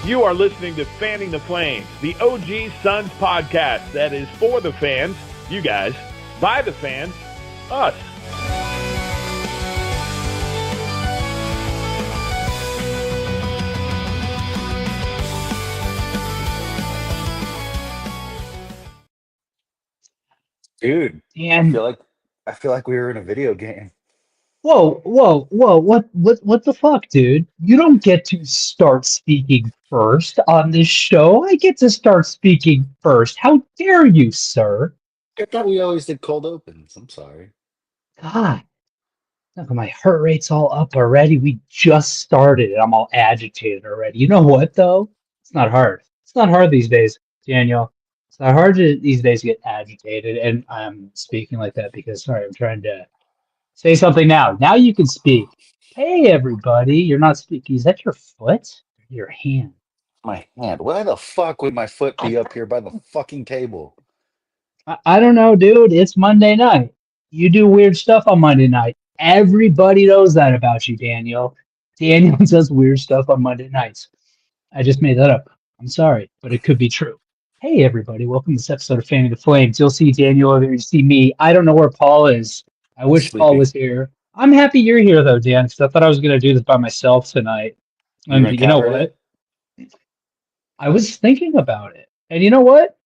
You are listening to Fanning the Flames, the OG Suns podcast that is for the fans, you guys, by the fans, us. Dude, And I feel like we were in a video game. whoa, what the fuck, dude? You don't get to start speaking first on this show. I get to start speaking first. How dare you, sir? I thought we always did cold opens. I'm sorry. God, look, my heart rate's all up already. We just started and I'm all agitated already. You know what, though? It's not hard. It's not hard these days, Daniel. It's not hard these days to get agitated. And I'm speaking like that because, sorry, I'm trying to say something now. Now you can speak. Hey, everybody. You're not speaking. Is that your foot? Or your hand? My hand. Why the fuck would my foot be up here by the fucking table? I don't know, dude. It's Monday night. You do weird stuff on Monday night. Everybody knows that about you, Daniel. Daniel does weird stuff on Monday nights. I just made that up. I'm sorry, but it could be true. Hey, everybody. Welcome to this episode of Fanning the Flames. You'll see Daniel over there. You see me. I don't know where Paul is. I wish Paul Sleeping. was here. I'm happy you're here, though, Dan, because I thought I was going to do this by myself tonight. You And gonna you know cover what? it? I was thinking about it. And you know what?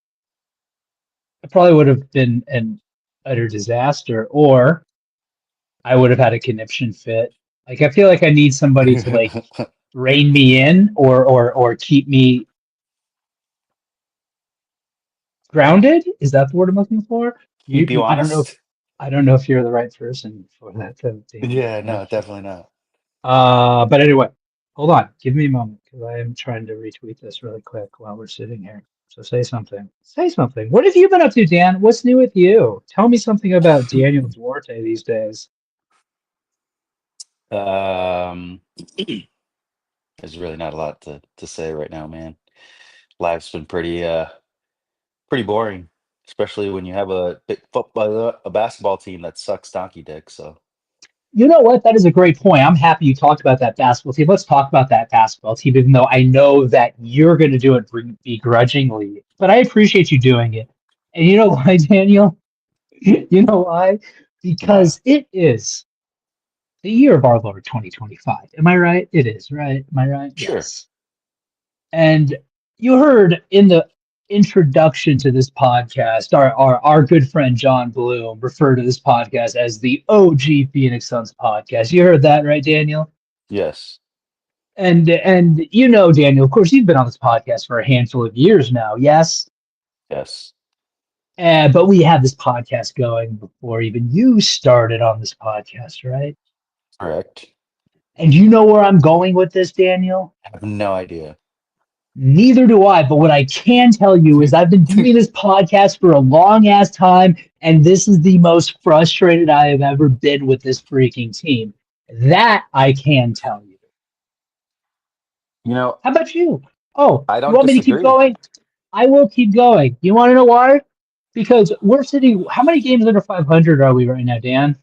It probably would have been an utter disaster, or I would have had a conniption fit. Like, I feel like I need somebody to like rein me in or keep me grounded. Is that the word I'm looking for? Keep you I don't know. honest? I don't know if you're the right person for that, Daniel. Yeah, I'm no, not sure. definitely not. But anyway, hold on. Give me a moment because I am trying to retweet this really quick while we're sitting here. So say something. Say something. What have you been up to, Dan? What's new with you? Tell me something about Daniel Duarte these days. Um, there's really not a lot to say right now, man. Life's been pretty boring, especially when you have a big football, a basketball team that sucks donkey dick. So You know what? That is a great point. I'm happy you talked about that basketball team. Let's talk about that basketball team, even though I know that you're going to do it begrudgingly. But I appreciate you doing it. And you know why, Daniel? You know why? why? Because it is the year of our Lord 2025. Am I right? It is, right? Am I right? Sure. Yes. And you heard in the introduction to this podcast, our good friend John Bloom referred to this podcast as the OG Phoenix Suns podcast. You heard that, right, Daniel? Yes. And you know, Daniel, of course, you've been on this podcast for a handful of years now, yes? Yes. But we had this podcast going before even you started on this podcast, right? Correct. And you know where I'm going with this, Daniel? I have no idea. Neither do I, but what I can tell you is I've been doing this podcast for a long ass time, and this is the most frustrated I have ever been with this freaking team. That I can tell you. You know, How about you? Oh, I you don't want me to keep disagree. going? I will keep going. You want to know why? Because we're sitting, how many games under 500 are we right now, Dan?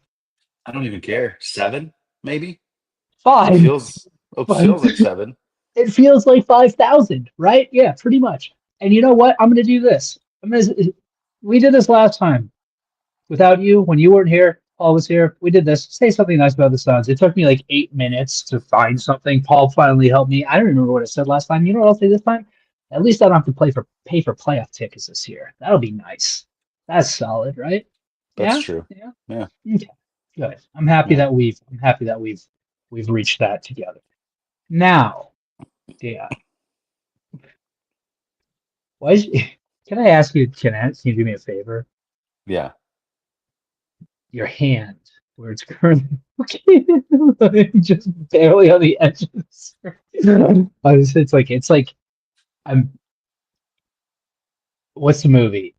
I don't even care. 7, maybe? It Five. feels it feels like 7. It feels like 5,000, right? Yeah, pretty much. And you know what? I'm going to do this. We did this last time without you when you weren't here. Paul was here. We did this. Say something nice about the Suns. It took me like 8 minutes to find something. Paul finally helped me. I don't remember what I said last time. You know what I'll say this time? At least I don't have to pay for playoff tickets this year. That'll be nice. That's solid, right? That's Yeah? true. Yeah. Yeah. Okay. Good. I'm happy Yeah. that we've reached that together. Now, yeah. Why is, can I ask you, can you do me a favor? Yeah. Your hand, where it's currently just barely on the edges. It's like I'm. What's the movie?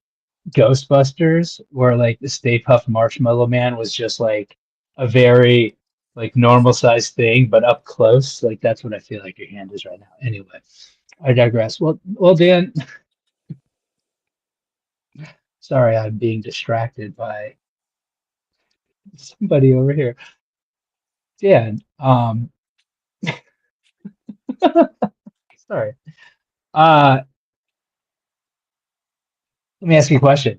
Ghostbusters, where like the Stay Puft Marshmallow Man was just like a very like normal sized thing, but up close. Like that's what I feel like your hand is right now. Anyway, I digress. Well, Dan. Sorry, I'm being distracted by somebody over here. Dan. Sorry. Let me ask you a question.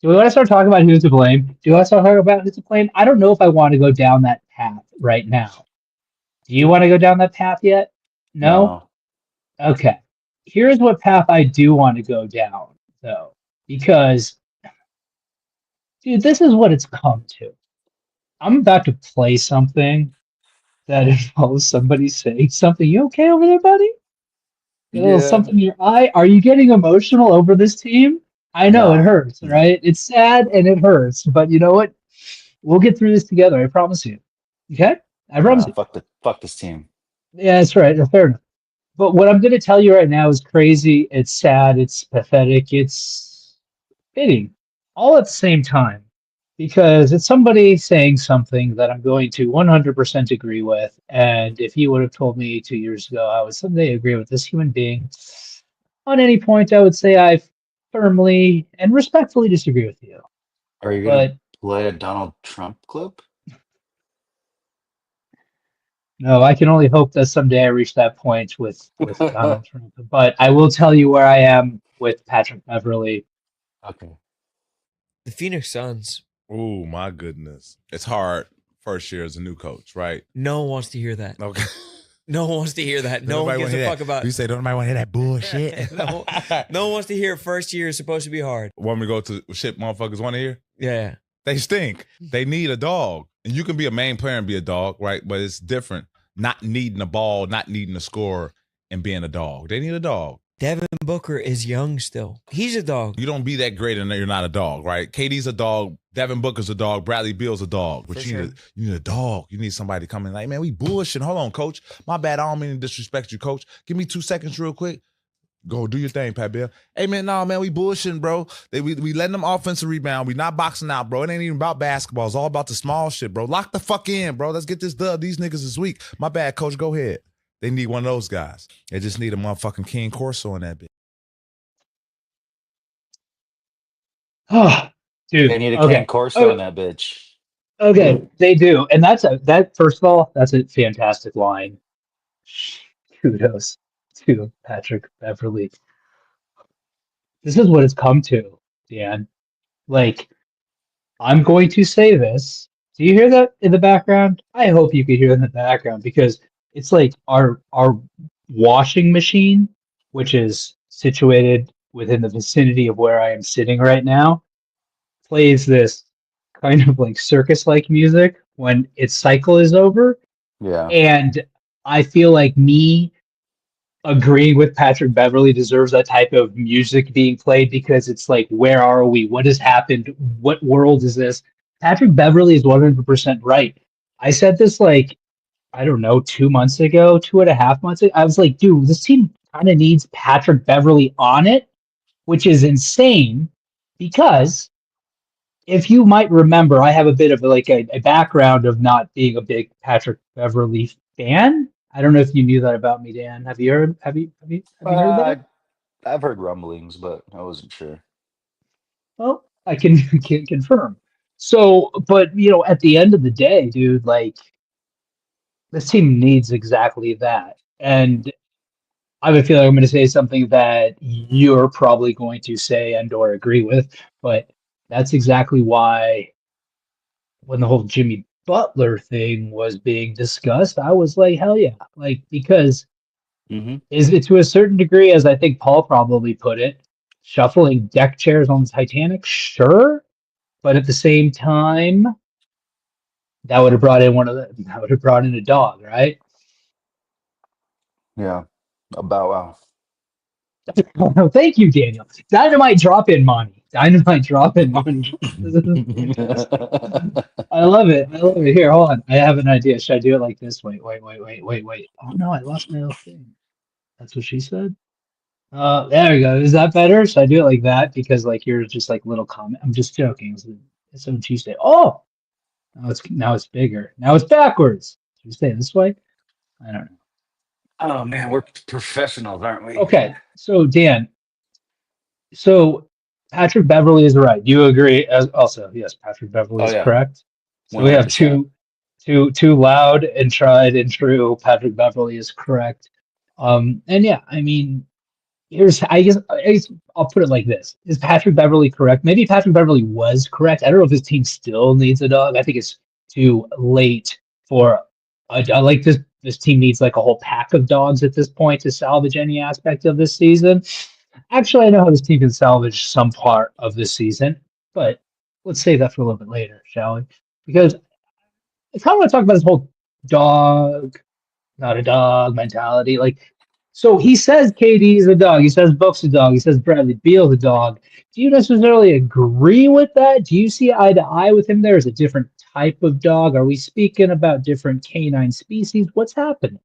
Do we want to start talking about who's to blame? Do you want to start talking about who's to blame? I don't know if I want to go down that path right now. Do you want to go down that path yet? No? No. Okay. Here's what path I do want to go down, though. Because, dude, this is what it's come to. I'm about to play something that involves somebody saying something. You okay over there, buddy? Got a little Yeah. something in your eye? Are you getting emotional over this team? I know it No. hurts, No. right? It's sad and it hurts, but you know what? We'll get through this together. I promise you. Okay? I promise Nah, you. fuck this team. Yeah, that's right. That's fair enough. But what I'm going to tell you right now is crazy. It's sad. It's pathetic. It's fitting all at the same time because it's somebody saying something that I'm going to 100% agree with. And if you would have told me 2 years ago I would someday agree with this human being on any point, I would say I firmly and respectfully disagree with you. Are you gonna But play a Donald Trump clip? no, I can only hope that someday I reach that point with Donald Trump. But I will tell you where I am with Patrick Beverly. Okay. The Phoenix Suns. Oh my goodness, it's hard first year as a new coach, right? No one wants to hear that. Okay. No one wants to hear that. No one Nobody gives wanna a hear fuck that. about. You say don't nobody want to hear that bullshit. No one wants to hear first year is supposed to be hard. Want me to go to shit motherfuckers want to hear? Yeah. They stink. They need a dog. And you can be a main player and be a dog, right? But it's different. Not needing a ball, not needing a score, and being a dog. They need a dog. Devin Booker is young still. He's a dog. You don't be that great and you're not a dog, right? KD's a dog. Devin Booker's a dog. Bradley Beal's a dog. But For you, sure. you need a dog. You need somebody to come in like, man, we bullshitting. Hold on, coach. My bad. I don't mean to disrespect you, coach. Give me 2 seconds real quick. Go do your thing, Pat Bill. Hey, man, no, man, we bullshitting, bro. We letting them offensive rebound. We not boxing out, bro. It ain't even about basketball. It's all about the small shit, bro. Lock the fuck in, bro. Let's get this dub. These niggas is weak. My bad, coach. Go ahead. They need one of those guys. They just need a motherfucking King Corso in that bitch. Oh, dude. They need a Okay. Ken Corso in that bitch. Okay, they do, and that. First of all, that's a fantastic line. Kudos to Patrick Beverly. This is what it's come to, Dan. Like, I'm going to say this. Do you hear that in the background? I hope you can hear it in the background because it's like our washing machine, which is situated within the vicinity of where I am sitting right now, plays this kind of like circus-like music when its cycle is over. Yeah. And I feel like me agreeing with Patrick Beverly deserves that type of music being played because it's like, where are we? What has happened? What world is this? Patrick Beverly is 100% right. I said this like, I don't know, 2 months ago, 2.5 months ago. I was like, dude, this team kind of needs Patrick Beverly on it, which is insane because if you might remember, I have a bit of a background of not being a big Patrick Beverly fan. I don't know if you knew that about me, Dan. Have you heard? Have you heard that? I've heard rumblings, but I wasn't sure. Well, I can confirm. So, but at the end of the day, dude, like this team needs exactly that. And I have a feeling I'm going to say something that you're probably going to say and or agree with, but that's exactly why when the whole Jimmy Butler thing was being discussed, I was like, hell yeah. Like, because Mm-hmm. is it to a certain degree, as I think Paul probably put it, shuffling deck chairs on the Titanic? Sure. But at the same time, that would have brought in a dog, right? Yeah. About Thank you, Daniel. Dynamite drop in money. Dynamite drop in money. This is fantastic. wow. I love it. I love it. Here, hold on. I have an idea. Should I do it like this? Wait. Oh no, I lost my little thing. That's what she said. There we go. Is that better? Should I do it like that? Because like you're just like little comment. I'm just joking. It's on Tuesday. Oh, now it's bigger. Now it's backwards. Should we stay this way? I don't know. Oh man, we're professionals, aren't we? Okay, so Dan, so Patrick Beverly is right. You agree? Also, yes, Patrick Beverly Oh is yeah. correct. So we have 100%. two loud and tried and true. Patrick Beverly is correct. And yeah, I mean, I guess I'll put it like this: is Patrick Beverly correct? Maybe Patrick Beverly was correct. I don't know if his team still needs a dog. I think it's too late for like this. This team needs like a whole pack of dogs at this point to salvage any aspect of this season. Actually, I know how this team can salvage some part of this season, but let's save that for a little bit later, shall we? Because I kind of want to talk about this whole dog, not a dog mentality. Like, so he says KD is a dog. He says Book's a dog. He says Bradley Beal's a dog. Do you necessarily agree with that? Do you see eye to eye with him there as a different type of dog? Are we speaking about different canine species? What's happening?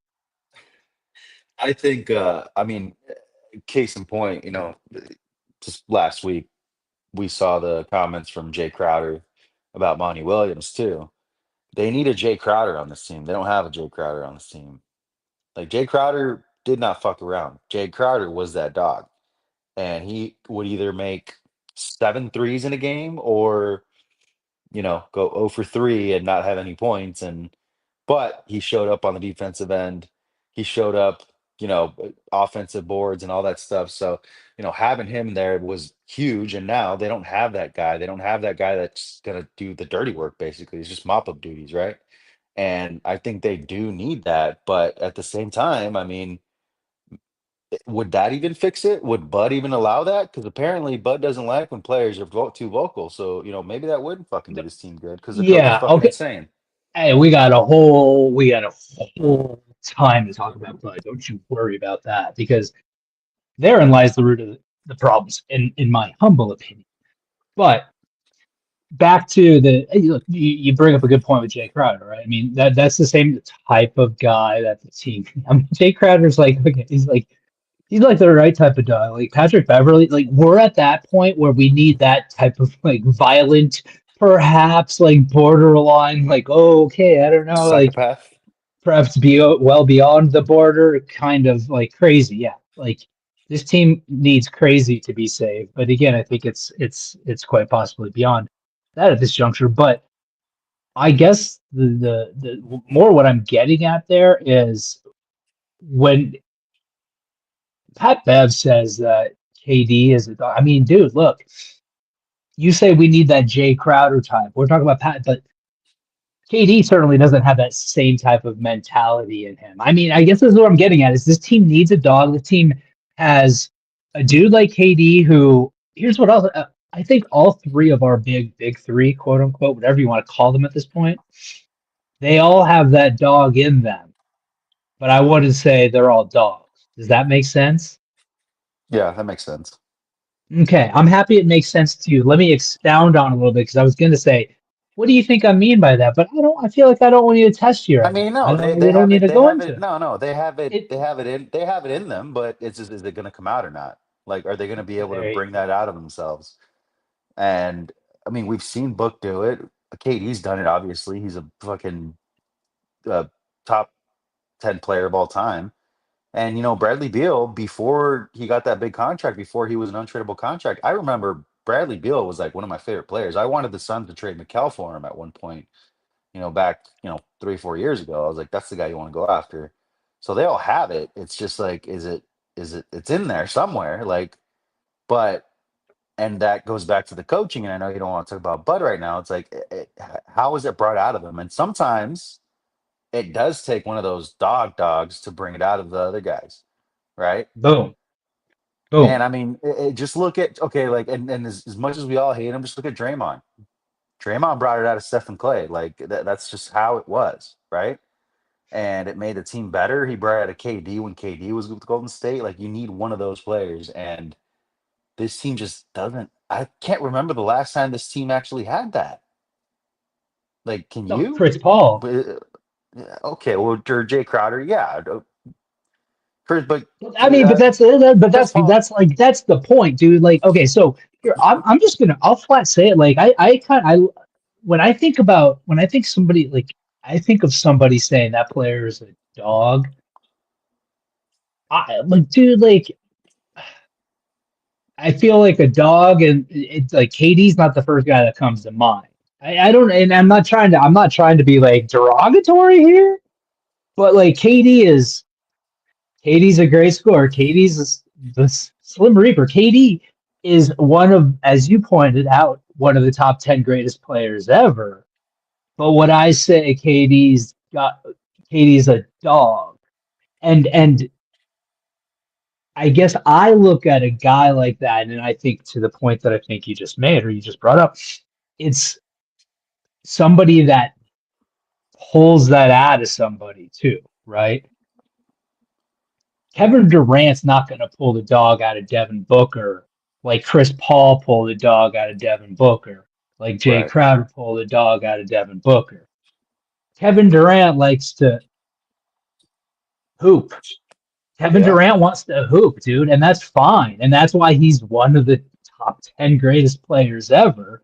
I think, I mean, case in point, just last week we saw the comments from Jay Crowder about Monty Williams too. They need a Jay Crowder on this team. They don't have a Jay Crowder on this team. Like Jay Crowder did not fuck around. Jay Crowder was that dog. And he would either make 7 threes in a game or, go 0 for 3 and not have any points. But he showed up on the defensive end. He showed up, offensive boards and all that stuff. So, having him there was huge. And now they don't have that guy. They don't have that guy that's gonna do the dirty work, basically. It's just mop up duties, right? And I think they do need that. But at the same time, I mean, would that even fix it? Would Bud even allow that? Because apparently Bud doesn't like when players are too vocal. So, maybe that wouldn't fucking do this team good because the coach is Yeah, fucking okay. insane. Hey, we got a whole time to talk about Bud. Don't you worry about that, because therein lies the root of the problems, in my humble opinion. But back to look, you bring up a good point with Jay Crowder, right? I mean, that's the same type of guy that the team. I mean, Jay Crowder's like, okay, he's like the right type of dog. Like Patrick Beverly, like we're at that point where we need that type of like violent, perhaps like borderline, like, oh, okay, I don't know, like Psychopath. perhaps be well beyond the border, kind of like crazy. Yeah, like this team needs crazy to be saved. But again, I think it's quite possibly beyond that at this juncture. But I guess the more what I'm getting at there is when Pat Bev says that KD is a dog. I mean, dude, look, you say we need that Jay Crowder type. We're talking about Pat, but KD certainly doesn't have that same type of mentality in him. I mean, I guess this is what I'm getting at: is this team needs a dog. The team has a dude like KD who. Here's what else. I think all three of our big three, quote unquote, whatever you want to call them at this point, they all have that dog in them. But I wouldn't say they're all dogs. Does that make sense? Yeah, that makes sense. Okay, I'm happy it makes sense to you. Let me expound on it a little bit, because I was going to say, what do you think I mean by that? But I don't. I feel like I don't want you to test you I right mean, now. I no, don't. they We don't have need it. to They go have into it. it. No, they have it. It They have it in. They have it in them. But it's just, is it going to come out or not? Like, are they going to be able to there you bring that out of themselves? And I mean, we've seen Book do it. KD's done it. Obviously, he's a fucking top 10 player of all time. And Bradley Beal, before he got that big contract, before he was an untradeable contract, I remember Bradley Beal was like one of my favorite players. I wanted the Suns to trade McHale for him at one point, back, 3-4 years ago. I was like, that's the guy you want to go after. So they all have it. It's just like, it's in there somewhere. Like, but, and that goes back to the coaching. And I know you don't want to talk about Bud right now. It's like, how is it brought out of him? And sometimes it does take one of those dogs to bring it out of the other guys, right? boom, And boom. I mean, just look at, okay, like, and as much as we all hate him, just look at Draymond. Draymond brought it out of Stephen Clay. Like that's just how it was, right? And it made the team better. He brought out a KD when KD was with Golden State. Like you need one of those players, and this team just doesn't. I can't remember the last time this team actually had that. Like, can No, you? Chris Paul. Okay, well, Jay Crowder, yeah. Chris, but I mean, but Chris Paul. that's the point, dude. Like, okay, so here I'm just gonna I'll flat say it. Like, I when I think about when I think somebody like I think of somebody saying that player is a dog. I like, dude, like I feel like a dog, and it's like KD's not the first guy that comes to mind. I don't, and I'm not trying to be like derogatory here, but like KD's a great scorer. KD's the Slim Reaper. KD is one of, as you pointed out, one of the top 10 greatest players ever. But what I say, KD's a dog. And I guess I look at a guy like that, and I think to the point that I think you just made or you just brought up, it's somebody that pulls that out of somebody too, right? Kevin Durant's not going to pull the dog out of Devin Booker like Chris Paul pulled the dog out of Devin Booker, like Jay Right. Crowder pulled the dog out of Devin Booker. Kevin Durant likes to hoop. Kevin Yeah. Durant wants to hoop, dude, and that's fine. And that's why he's one of the top 10 greatest players ever.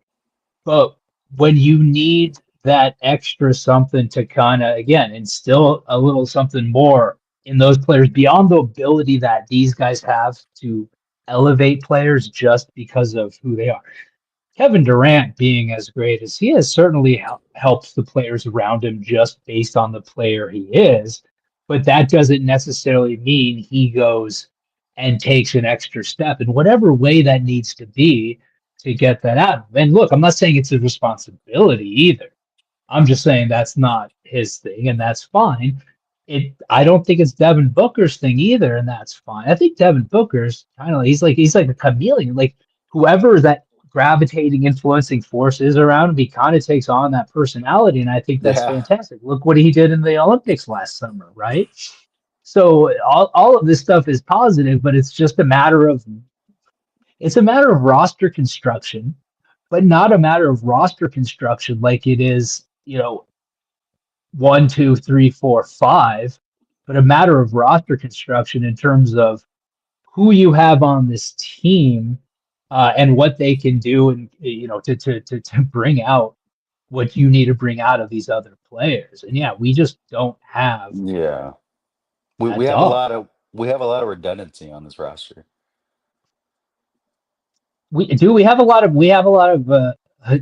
But when you need that extra something to kind of, again, instill a little something more in those players beyond the ability that these guys have to elevate players just because of who they are. Kevin Durant being as great as he is certainly helps the players around him just based on the player he is. But that doesn't necessarily mean he goes and takes an extra step in whatever way that needs to be to get that out. And look, I'm not saying it's a responsibility either. I'm just saying that's not his thing, and that's fine. I don't think it's Devin Booker's thing either, and that's fine. I think Devin Booker's kind of he's like a chameleon. Like whoever that gravitating, influencing force is around him, he kind of takes on that personality, and I think that's Yeah. fantastic. Look what he did in the Olympics last summer, right? So all of this stuff is positive, but it's just a matter of roster construction, but not a matter of roster construction like it is, 1, 2, 3, 4, 5, but a matter of roster construction in terms of who you have on this team and what they can do, and to bring out what you need to bring out of these other players. And yeah, we just don't have Yeah. We that we have a dog. lot of we have a lot of redundancy on this roster. We have a lot of I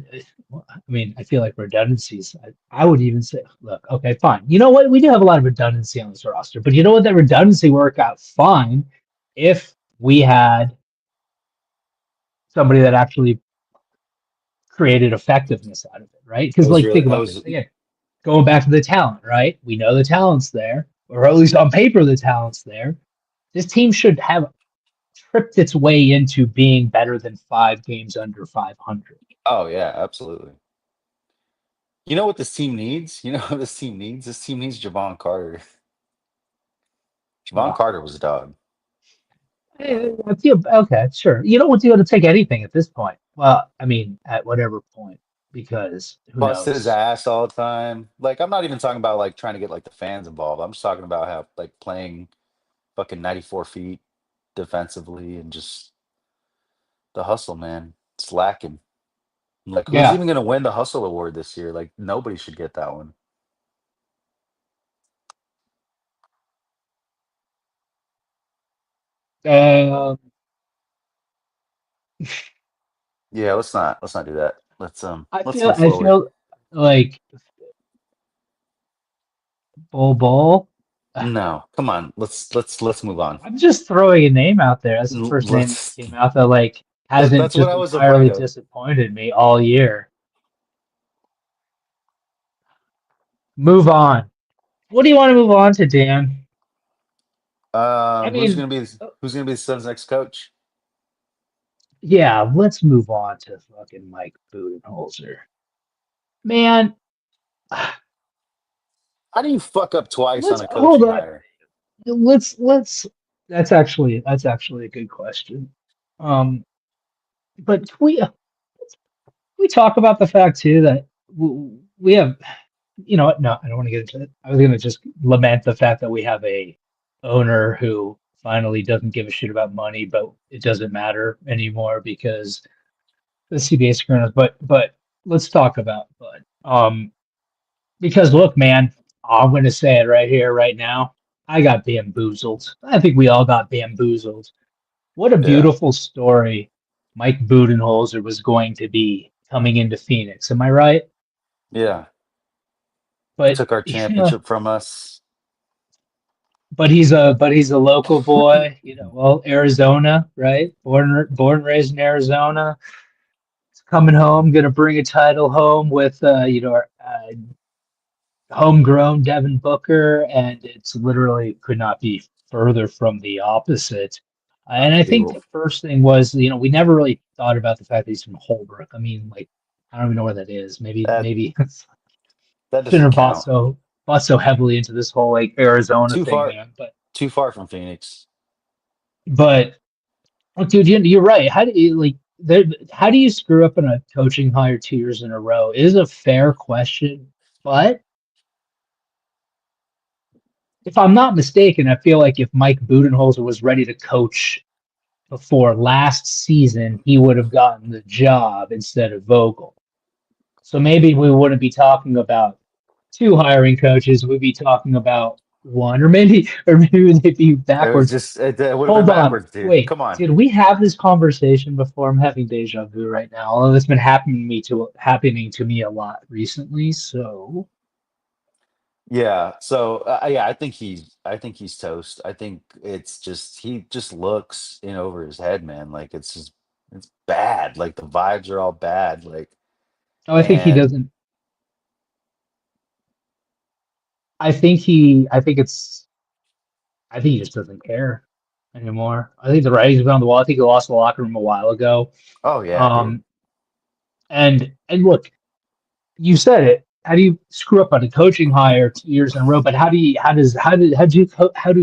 mean, I feel like redundancies. I would even say, look, okay, fine. You know what? We do have a lot of redundancy on this roster, but you know what? That redundancy worked out fine if we had somebody that actually created effectiveness out of it, right? Because, like, think I about this was again. Going back to the talent, right? We know the talent's there, or at least on paper, the talent's there. This team should have tripped its way into being better than 5 games under 500. Oh yeah, absolutely. You know what this team needs? You know what this team needs? This team needs Javon Carter. Javon Well, Carter was a dog. I feel okay, sure. You don't want to take anything at this point. Well, I mean, at whatever point, because who Busted his knows? ass all the time. Like I'm not even talking about like trying to get like the fans involved. I'm just talking about how like playing fucking 94 feet defensively and just the hustle, man. It's lacking. Like who's Yeah. even gonna win the hustle award this year? Like nobody should get that one. Um, Yeah, let's not do that. I Let's feel move forward. like Bol. No, come on. Let's move on. I'm just throwing a name out there. That's the first name that Let's came out that like hasn't that's what just I was afraid entirely of. disappointed me all year. Move on. What do you want to move on to, Dan? I Who's mean, gonna be the Suns' next coach? yeah, let's move on to fucking Mike Budenholzer. Man, How do you fuck up twice on let's a hold coaching on. hire? Let's that's actually a good question. But we talk about the fact too that we have, you know what? No, I don't want to get into it. I was going to just lament the fact that we have a owner who finally doesn't give a shit about money, but it doesn't matter anymore because the CBA screwing us. But let's talk about Bud. Because look, man, I'm going to say it right here, right now. I got bamboozled. I think we all got bamboozled. What a Yeah, beautiful story Mike Budenholzer was going to be coming into Phoenix. Am I right? yeah. But Took our championship from us. but he's a local boy, well, Arizona, right? Born and raised in Arizona. He's coming home, gonna bring a title home with homegrown Devin Booker, and it's literally could not be further from the opposite. And I think the first thing was, we never really thought about the fact that he's from Holbrook. I mean, like, I don't even know where that is. That Maybe that shouldn't doesn't have count. bought so heavily into this whole like Arizona Too thing, far, man. too far from Phoenix. But oh, dude, you're right. How do you like? How do you screw up in a coaching hire 2 years in a row? It is a fair question, but if I'm not mistaken, I feel like if Mike Budenholzer was ready to coach before last season, he would have gotten the job instead of Vogel. So maybe we wouldn't be talking about two hiring coaches. We'd be talking about one, or maybe they'd be It was backwards. just it would have been Hold on, backwards, dude. wait. Come on. Did we have this conversation before? I'm having deja vu right now. Although it's been happening to me a lot recently. So Yeah. So yeah, I think he's toast. I think it's just he just looks in over his head, man. Like it's bad. Like the vibes are all bad. Like oh, I think he and doesn't. I think he. I think he just doesn't care anymore. I think the writing's been on the wall. I think he lost the locker room a while ago. oh yeah, dude. Um, and look, you said it. How do you screw up on a coaching hire 2 years in a row? But how do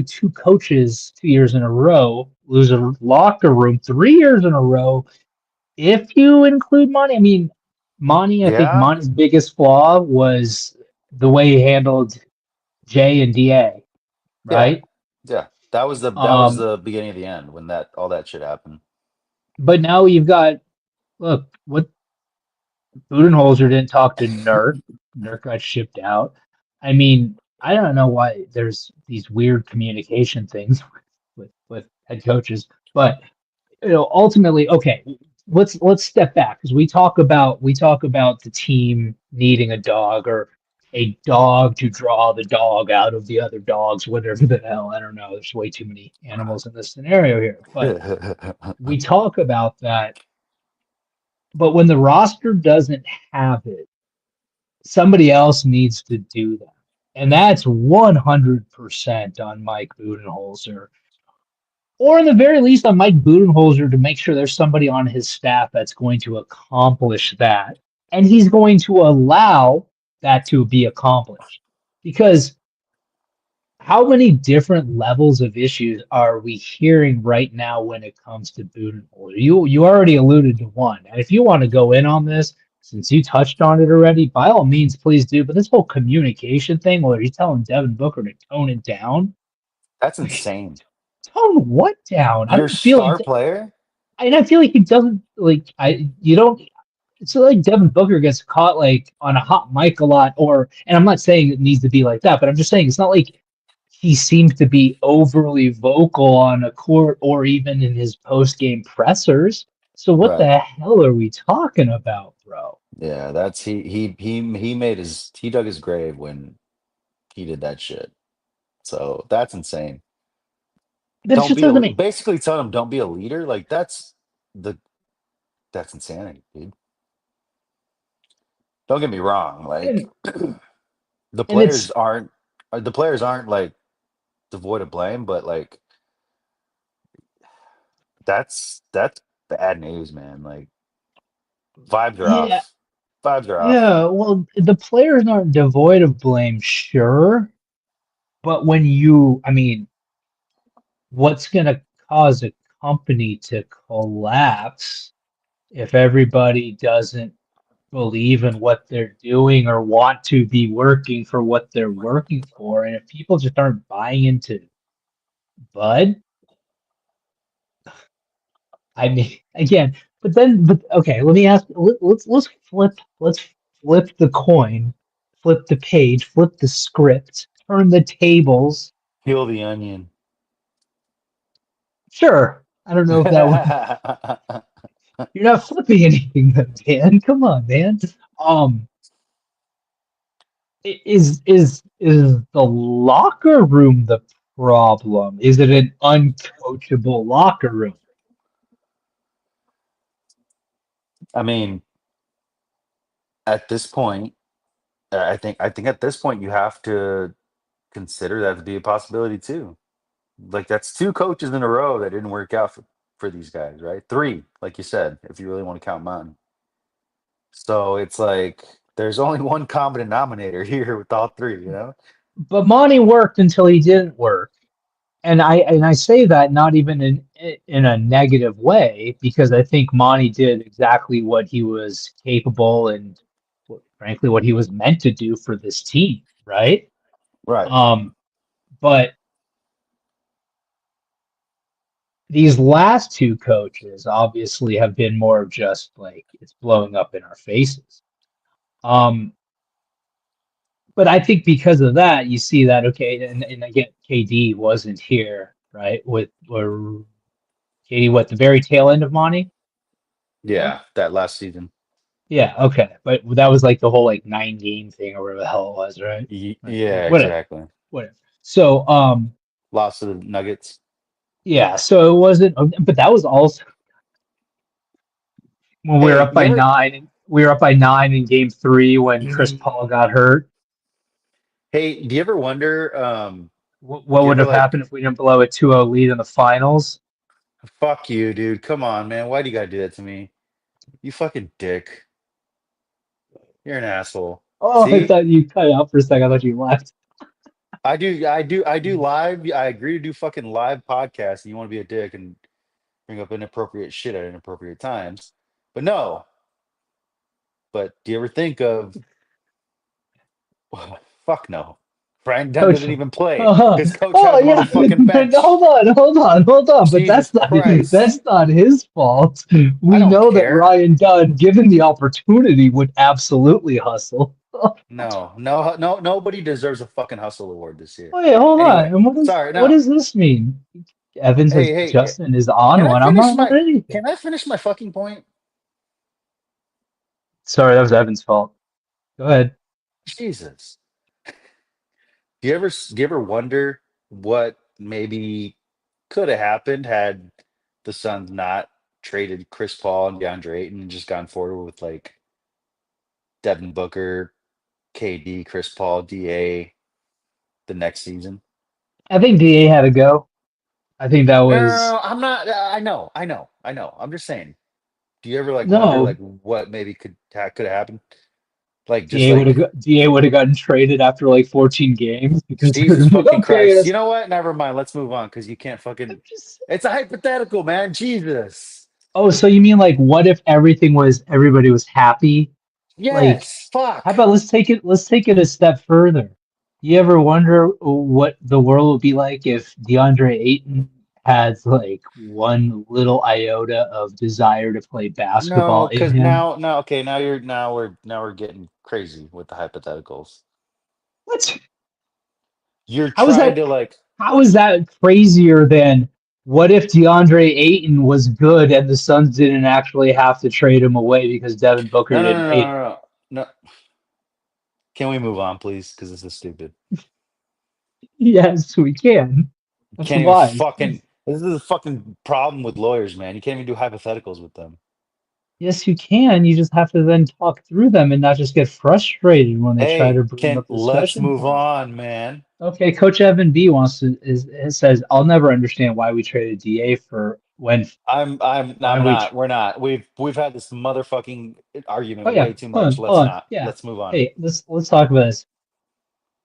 two coaches 2 years in a row lose a locker room 3 years in a row? If you include Monty, I mean, I think Yeah, Monty's biggest flaw was the way he handled J and Da, yeah, right? yeah. That was Um, the beginning of the end when that all that shit happened. but now you've got look what Budenholzer didn't talk to Nurk. Nurk got shipped out. I mean, I don't know why there's these weird communication things with head coaches, but ultimately, okay, let's step back because we talk about the team needing a dog or a dog to draw the dog out of the other dogs, whatever the hell. I don't know. There's way too many animals in this scenario here, but we talk about that. But when the roster doesn't have it, somebody else needs to do that. And that's 100% on Mike Budenholzer, or in the very least on Mike Budenholzer to make sure there's somebody on his staff that's going to accomplish that. And he's going to allow that to be accomplished. Because how many different levels of issues are we hearing right now when it comes to Budenholzer? You already alluded to one. And if you want to go in on this, since you touched on it already, by all means, please do. But this whole communication thing, where he's telling Devin Booker to tone it down, That's like, insane. tone what down? I Your don't feel like, star player? and I feel like he doesn't like. You don't. It's like Devin Booker gets caught like on a hot mic a lot, and I'm not saying it needs to be like that, but I'm just saying it's not like he seems to be overly vocal on a court or even in his post game pressers. So what Right. the hell are we talking about, bro? Yeah, that's he made he dug his grave when he did that shit. So that's insane. That Don't just be a doesn't make. basically telling him don't be a leader. Like the that's insanity, dude. Don't get me wrong. Like And the and players aren't the players aren't like devoid of blame, but like that's bad news, man. Like vibes are yeah, off. Vibes are off. yeah. Well, the players aren't devoid of blame, sure, but I mean, what's going to cause a company to collapse if everybody doesn't believe in what they're doing or want to be working for what they're working for? And if people just aren't buying into Bud, I mean, again, but okay, let me ask. Let's flip the coin, flip the page, flip the script, turn the tables. Peel the onion. Sure, I don't know if that would. You're not flipping anything, though, Dan. Come on, man. Um, is the locker room the problem? Is it an uncoachable locker room? I mean, at this point, I think at this point you have to consider that to be a possibility too. Like that's two coaches in a row that didn't work out for these guys, right? Three, like you said, if you really want to count Mountain. So it's like there's only one common denominator here with all three, you know? But Monty worked until he didn't work. And I say that not even in a negative way, because I think Monty did exactly what he was capable and frankly what he was meant to do for this team, right? Right. But these last two coaches obviously have been more of just like it's blowing up in our faces. But I think because of that, you see that okay, and again, KD wasn't here, right? With or KD, what the very tail end of Monty? Yeah, that last season. Yeah, okay, but that was like the whole like 9 game thing or whatever the hell it was, right? Like, Yeah, whatever, exactly. whatever. So, Lost to the Nuggets. yeah, so it wasn't, but that was also when we were Hey, up you by ever 9. We were up by 9 in game 3 when Chris Paul got hurt. hey, do you ever wonder, What do you would ever have like happened if we didn't blow a 2-0 lead in the finals? fuck you, dude. Come on, man. Why do you gotta do that to me? You fucking dick. You're an asshole. Oh, I See? thought you cut out for a second. I thought you left. I do live. I agree to do fucking live podcasts, and you want to be a dick and bring up inappropriate shit at inappropriate times. But no. But do you ever think of fuck no. Brian Dunn Coach. doesn't even play. Uh-huh. His coach Oh has him on yeah. the fucking bench. Hold on. But Jesus Christ. that's not his fault. I We don't know that care. Ryan Dunn, given the opportunity, would absolutely hustle. No, no, no, nobody deserves a fucking hustle award this year. Wait, hold on. Anyway, And sorry. what Now, does this mean? Evan says hey, Justin is on can I one. I'm finish not on my anything. can I finish my fucking point? Sorry, that was Evan's fault. Go ahead. Jesus. Do you ever wonder what maybe could have happened had the Suns not traded Chris Paul and DeAndre Ayton and just gone forward with like Devin Booker, KD, Chris Paul, DA the next season? I think DA had to go. I think that was No, I'm not. I know. I'm just saying. Do you ever like wonder no. like what maybe could have happened? Like just DA would like have DA would have gotten traded after like 14 games because they would Jesus have been like, fucking okay, Christ. You that's know what? Never mind. Let's move on because you can't I'm fucking. just It's a hypothetical, man. Jesus. oh, so you mean like what if everybody was happy? Like, Yes. how Fuck. about let's take it a step further. You ever wonder what the world would be like if DeAndre Ayton had like one little iota of desire to play basketball No, in because him? now okay, now we're getting crazy with the hypotheticals. What? You're How is trying that to like how is that crazier than what if DeAndre Ayton was good and the Suns didn't actually have to trade him away because Devin Booker no no didn't no no hate him? no no. No. Can we move on, please? Because this is stupid. Yes, we can. That's Can't even why. fucking. This is a fucking problem with lawyers, man. You can't even do hypotheticals with them. Yes, you can. You just have to then talk through them and not just get frustrated when they try to Hey, bring can up let's discussion move points. on, man. Okay, Coach Evan B wants to says I'll never understand why we traded DA for when why I'm we. not. We're not. We've had this motherfucking Oh argument yeah, way too much. hold Let's on. not. Yeah. Let's move on. Hey, let's talk about this.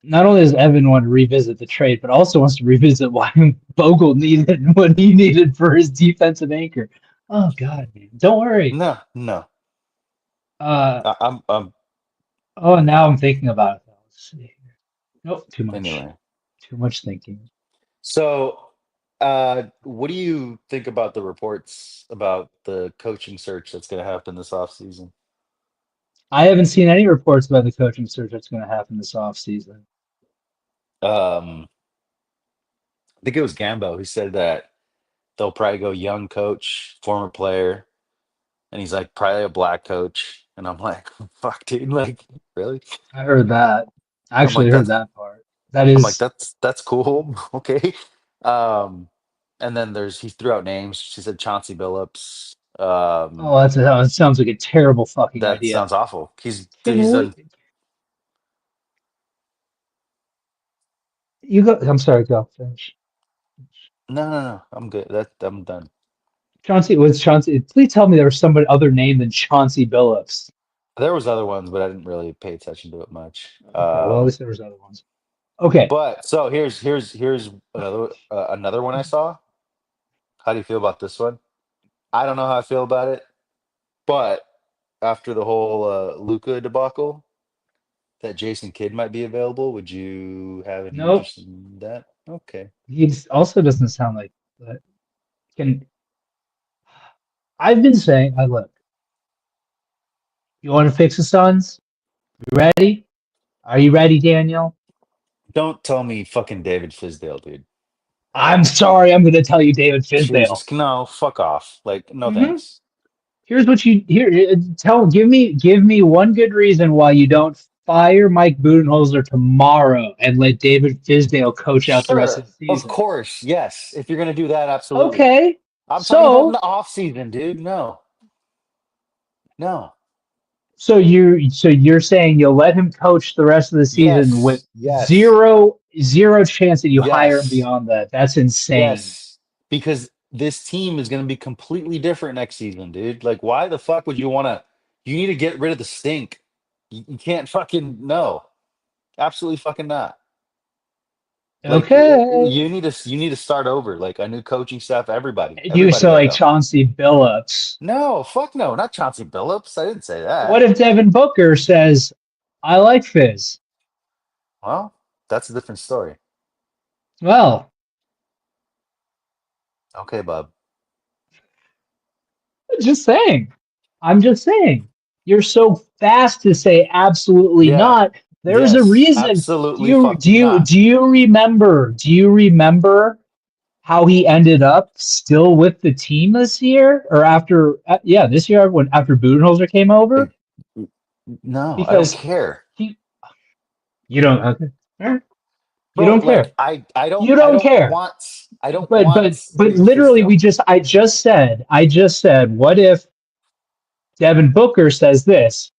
Not only does Evan want to revisit the trade, but also wants to revisit why Bogle needed what he needed for his defensive anchor. Oh God, man. Don't worry. No, no. Uh I'm oh, now I'm thinking about it. Let's see. Nope, too much. anyway. Too much thinking. So, what do you think about the reports about the coaching search that's going to happen this offseason? I haven't seen any reports about the coaching search that's going to happen this offseason. I think it was Gambo who said that they'll probably go young coach, former player, and he's like probably a black coach. And I'm like, fuck, dude, like, really? I heard that. I I'm actually like, heard that's that part. That I'm like, is. that's cool. Okay. And then he threw out names. She said Chauncey Billups. That sounds like a terrible fucking That idea. sounds awful. He's Can he's we? done. You go. I'm sorry. Go finish. No. I'm good. I'm done. Chauncey. Please tell me there was somebody other name than Chauncey Billups. There was other ones, but I didn't really pay attention to it much. Okay. Well, at least there was other ones. Okay. But so here's another one I saw. How do you feel about this one? I don't know how I feel about it, but after the whole Luca debacle, that Jason Kidd might be available. Would you have any Nope. interest in that? Okay. He also doesn't sound like that. I've been saying, I look. You want to fix the Suns? You ready? Are you ready, Daniel? Don't tell me fucking David Fizdale, dude. I'm sorry. I'm going to tell you, David Fizdale. Jesus, no, fuck off. Like, no hmm thanks. Here's what you here. Give me one good reason why you don't fire Mike Budenholzer tomorrow and let David Fizdale coach out the rest of Sure, the of season. course, yes. If you're gonna do that, absolutely. Okay, I'm talking about in so the off season, dude. No, no. you're saying you'll let him coach the rest of the season with Yes, yes, zero chance that you hire him yes, beyond that. That's insane. yes. Because this team is gonna be completely different next season, dude. Like, why the fuck would you wanna? You need to get rid of the stink. You can't fucking no. Absolutely fucking not. Like Okay. you need to start over. Like a new coaching staff. You Everybody so got to like go. Chauncey Billups. No, fuck no, not Chauncey Billups. I didn't say What that. if Devin Booker says, I like Fizz? Well, that's a different story. Well, Okay, bub. just saying. I'm just saying. You're so fast to say absolutely Yeah. not. There's a Yes. reason. Absolutely fucking not. Do you remember? Do you remember how he ended up still with the team this year or after? Yeah, this year when after Budenholzer came over Like, no, I don't because care. he. You don't. Okay. All right. You Bro, don't like care. I You don't don't care. want But David literally, Fizdale. I just said, what if Devin Booker says this,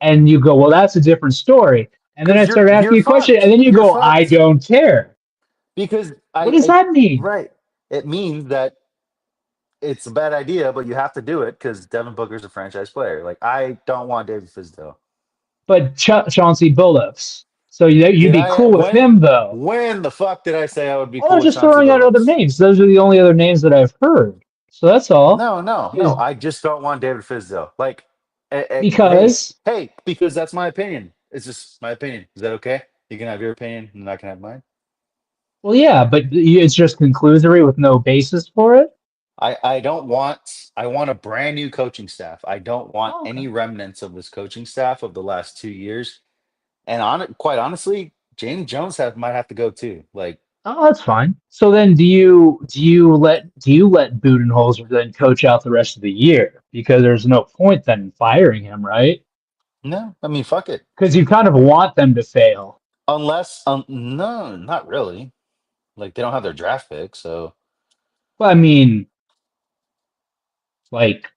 and you go, well, that's a different story. And then I Because started you're asking you a question, and fucked. then you You're go, I fucked. don't care. Because What does that mean? right. It means that it's a bad idea, but you have to do it because Devin Booker's a franchise player. Like I don't want David Fizdale. But Chauncey Billups. So you'd Did be I cool with him, though. when the fuck did I say I would be Well, cool I'm with just Chauncey throwing out other Billups? names. Those are the only other names that I've heard. So that's all. No. I just don't want David Fizdale. Like, hey, Because, because that's my opinion. It's just my opinion. Is that okay? You can have your opinion, and I can have mine. well, yeah, but it's just conclusory with no basis for it. I don't want. I want a brand new coaching staff. I don't want Oh, okay. any remnants of this coaching staff of the last 2 years. And quite honestly, James Jones might have to go too. Like, Oh, that's fine. So then, do you let Budenholzer then coach out the rest of the year because there's no point then in firing him, right? no, I mean, fuck it. Because you kind of want them to fail. Unless, no, not really. Like, they don't have their draft pick, so Well, I mean, like,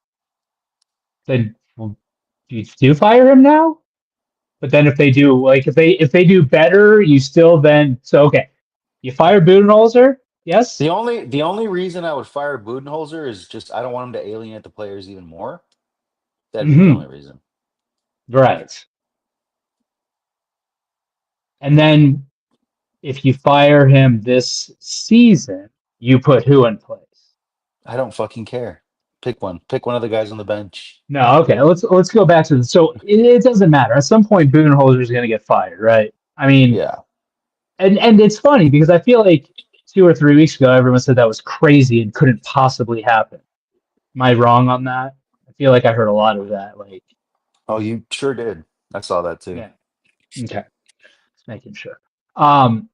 then well, do you fire him now? But then if they do, like, if they do better, you still then okay, you fire Budenholzer, yes. the only reason I would fire Budenholzer is just I don't want him to alienate the players even more. That'd be the only reason. Right. And then if you fire him this season, you put who in place? I don't fucking care. Pick one. Pick one of the guys on the bench. No, okay. Let's go back to this. So it doesn't matter. At some point, Budenholzer is going to get fired, right? I mean, Yeah. and it's funny because I feel like 2 or 3 weeks ago, everyone said that was crazy and couldn't possibly happen. Am I wrong on that? I feel like I heard a lot of that. Like, Oh, you sure did. I saw that too. yeah, okay, just making sure. Um,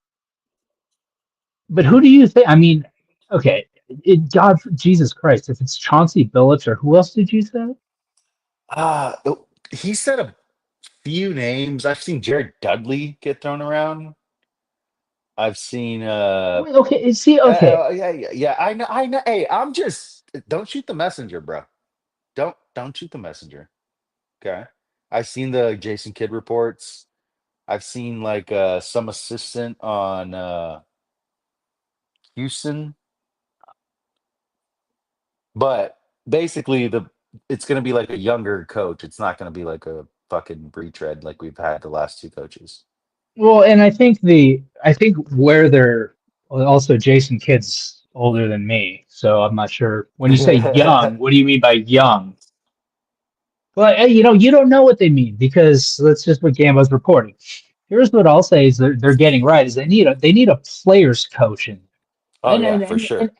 but who do you think? I mean, okay, God, Jesus Christ, if it's Chauncey Billups or who else did you say? He said a few names. I've seen Jared Dudley get thrown around. I've seen Wait, okay, see, okay. yeah, I know. Hey, I'm just don't shoot the messenger, bro. Don't shoot the messenger. Okay. I've seen the Jason Kidd reports. I've seen like some assistant on Houston, but basically it's gonna be like a younger coach. It's not gonna be like a fucking retread like we've had the last two coaches. Well, and I think where they're well, also Jason Kidd's older than me, so I'm not sure. When you say young, what do you mean by young? Well, you don't know what they mean because that's just what Gambo's reporting. Here's what I'll say is they're getting right is they need a players coach in there. Oh yeah, for sure.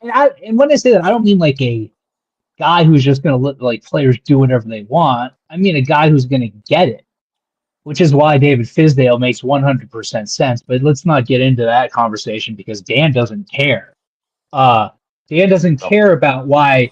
And when I say that, I don't mean like a guy who's just going to let like players do whatever they want. I mean a guy who's going to get it, which is why David Fizdale makes 100% sense. But let's not get into that conversation because Dan doesn't care. Dan doesn't Oh, care about why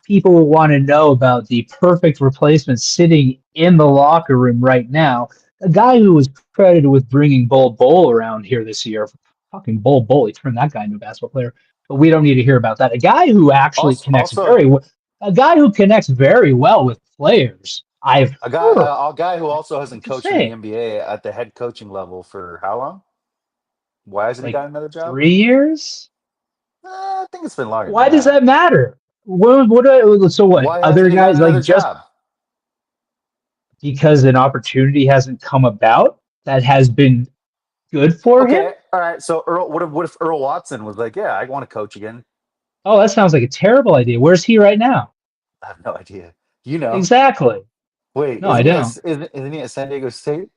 people will want to know about the perfect replacement sitting in the locker room right now. A guy who was credited with bringing Bull around here this year, fucking Bull, he turned that guy into a basketball player. But we don't need to hear about that. A guy who actually connects also a guy who connects very well with players. I've heard. a guy who also hasn't Just coached in the saying, NBA at the head coaching level for how long? Why hasn't he like got another job? 3 years. I think it's been longer than Why does that. that matter? So what? Why Other hasn't he got guys like another just job? because an opportunity hasn't come about that has been good for him? Okay, all right. So Earl, what if Earl Watson was like, "Yeah, I want to coach again"? Oh, that sounds like a terrible idea. Where's he right now? I have no idea. You know? Exactly. Wait, No, I don't. isn't he at San Diego State?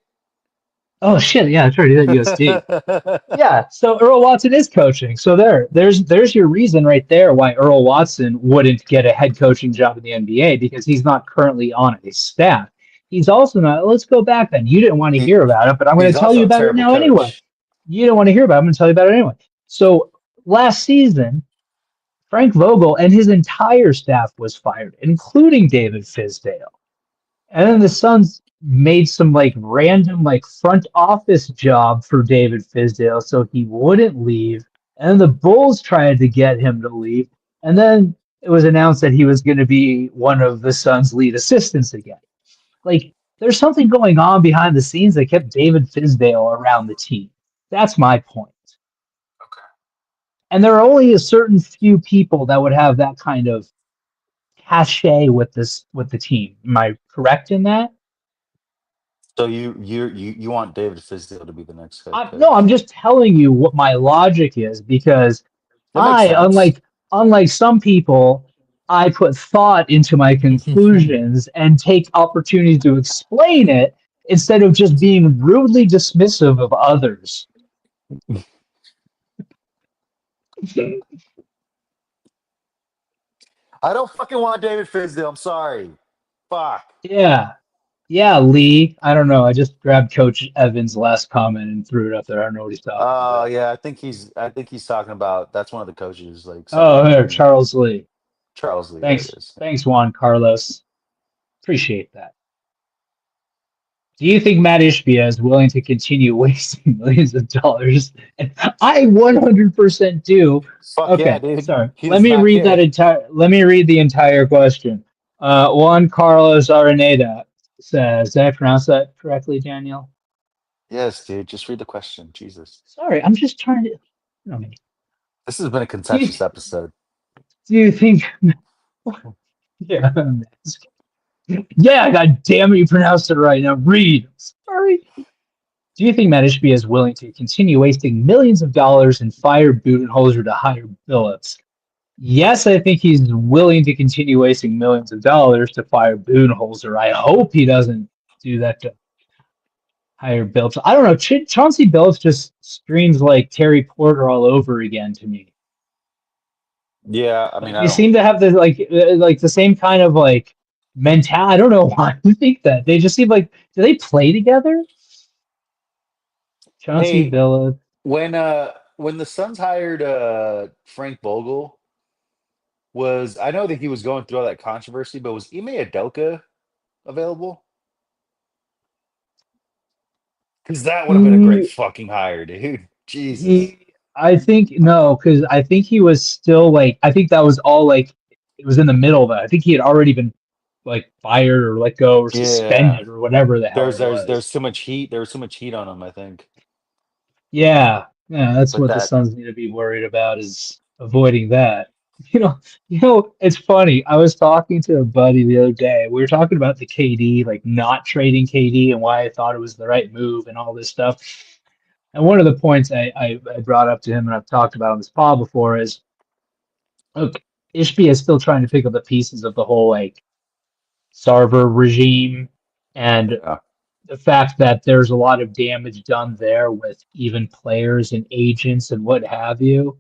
Oh shit, yeah, that's right. He's at USD. Yeah, so Earl Watson is coaching. So there's your reason right there why Earl Watson wouldn't get a head coaching job in the NBA because he's not currently on a staff. He's also not. Let's go back then. You didn't want to he, hear about it, but I'm going he's to tell also you a about it terrible now anyway. coach. You didn't want to hear about it. I'm going to tell you about it anyway. So last season, Frank Vogel and his entire staff was fired, including David Fizdale. And then the Suns made some like random like front office job for David Fizdale so he wouldn't leave. And then the Bulls tried to get him to leave. And then it was announced that he was going to be one of the Suns' lead assistants again. Like there's something going on behind the scenes that kept David Fizdale around the team. That's my point. And there are only a certain few people that would have that kind of cachet with the team. Am I correct in that? So you want David Fizdale to be the next head No, I'm coach? just telling you what my logic is because That makes sense. unlike some people, I put thought into my conclusions and take opportunities to explain it instead of just being rudely dismissive of others. I don't fucking want David Fizdale. I'm sorry. Fuck. Yeah. Yeah, Lee. I don't know. I just grabbed Coach Evans' last comment and threw it up there. I don't know what he's talking Oh about. yeah, I think he's talking about that's one of the coaches, like Oh, something here, Charles Lee. Charles Lee. There it Thanks. is. Thanks, Juan Carlos. Appreciate that. Do you think Matt Ishbia is willing to continue wasting millions of dollars? And I 100% do. Fuck yeah, Okay, dude. sorry. He does not care. Let me read the entire question. Juan Carlos Araneda says, did I pronounce that correctly, Daniel? Yes, dude. Just read the question. Jesus. Sorry, I'm just trying to. I mean, This has been a do you, contentious episode. do you think? Yeah, yeah. God damn it, you pronounced it right. Now read. Sorry. Do you think Matt Ishbia is willing to continue wasting millions of dollars and fire Budenholzer to hire Billups? Yes, I think he's willing to continue wasting millions of dollars to fire Budenholzer. I hope he doesn't do that to hire Billups. I don't know. Chauncey Billups just screams like Terry Porter all over again to me. Yeah, I mean, Like I they don't. seem to have the like the same kind of like mentality. I don't know why I think that. They just seem like do they play together? Chauncey Hey, Billups. when the Suns hired Frank Vogel, was I know that he was going through all that controversy, but was Ime Adoka available? Because that would have been a great He fucking hire, dude. Jesus. he I think no, because I think he was still like I think that was all like it was in the middle of it. I think he had already been like fired or let go or Yeah. suspended or whatever the hell There's it there's there's was. too much heat. There was too much heat on him, I think. Yeah, that's But what the that Suns need to be worried about is avoiding that. It's funny. I was talking to a buddy the other day. We were talking about the KD, like not trading KD and why I thought it was the right move and all this stuff. And one of the points I brought up to him and I've talked about on this pod before is, look, Ishbia is still trying to pick up the pieces of the whole like Sarver regime and yeah. the fact that there's a lot of damage done there with even players and agents and what have you.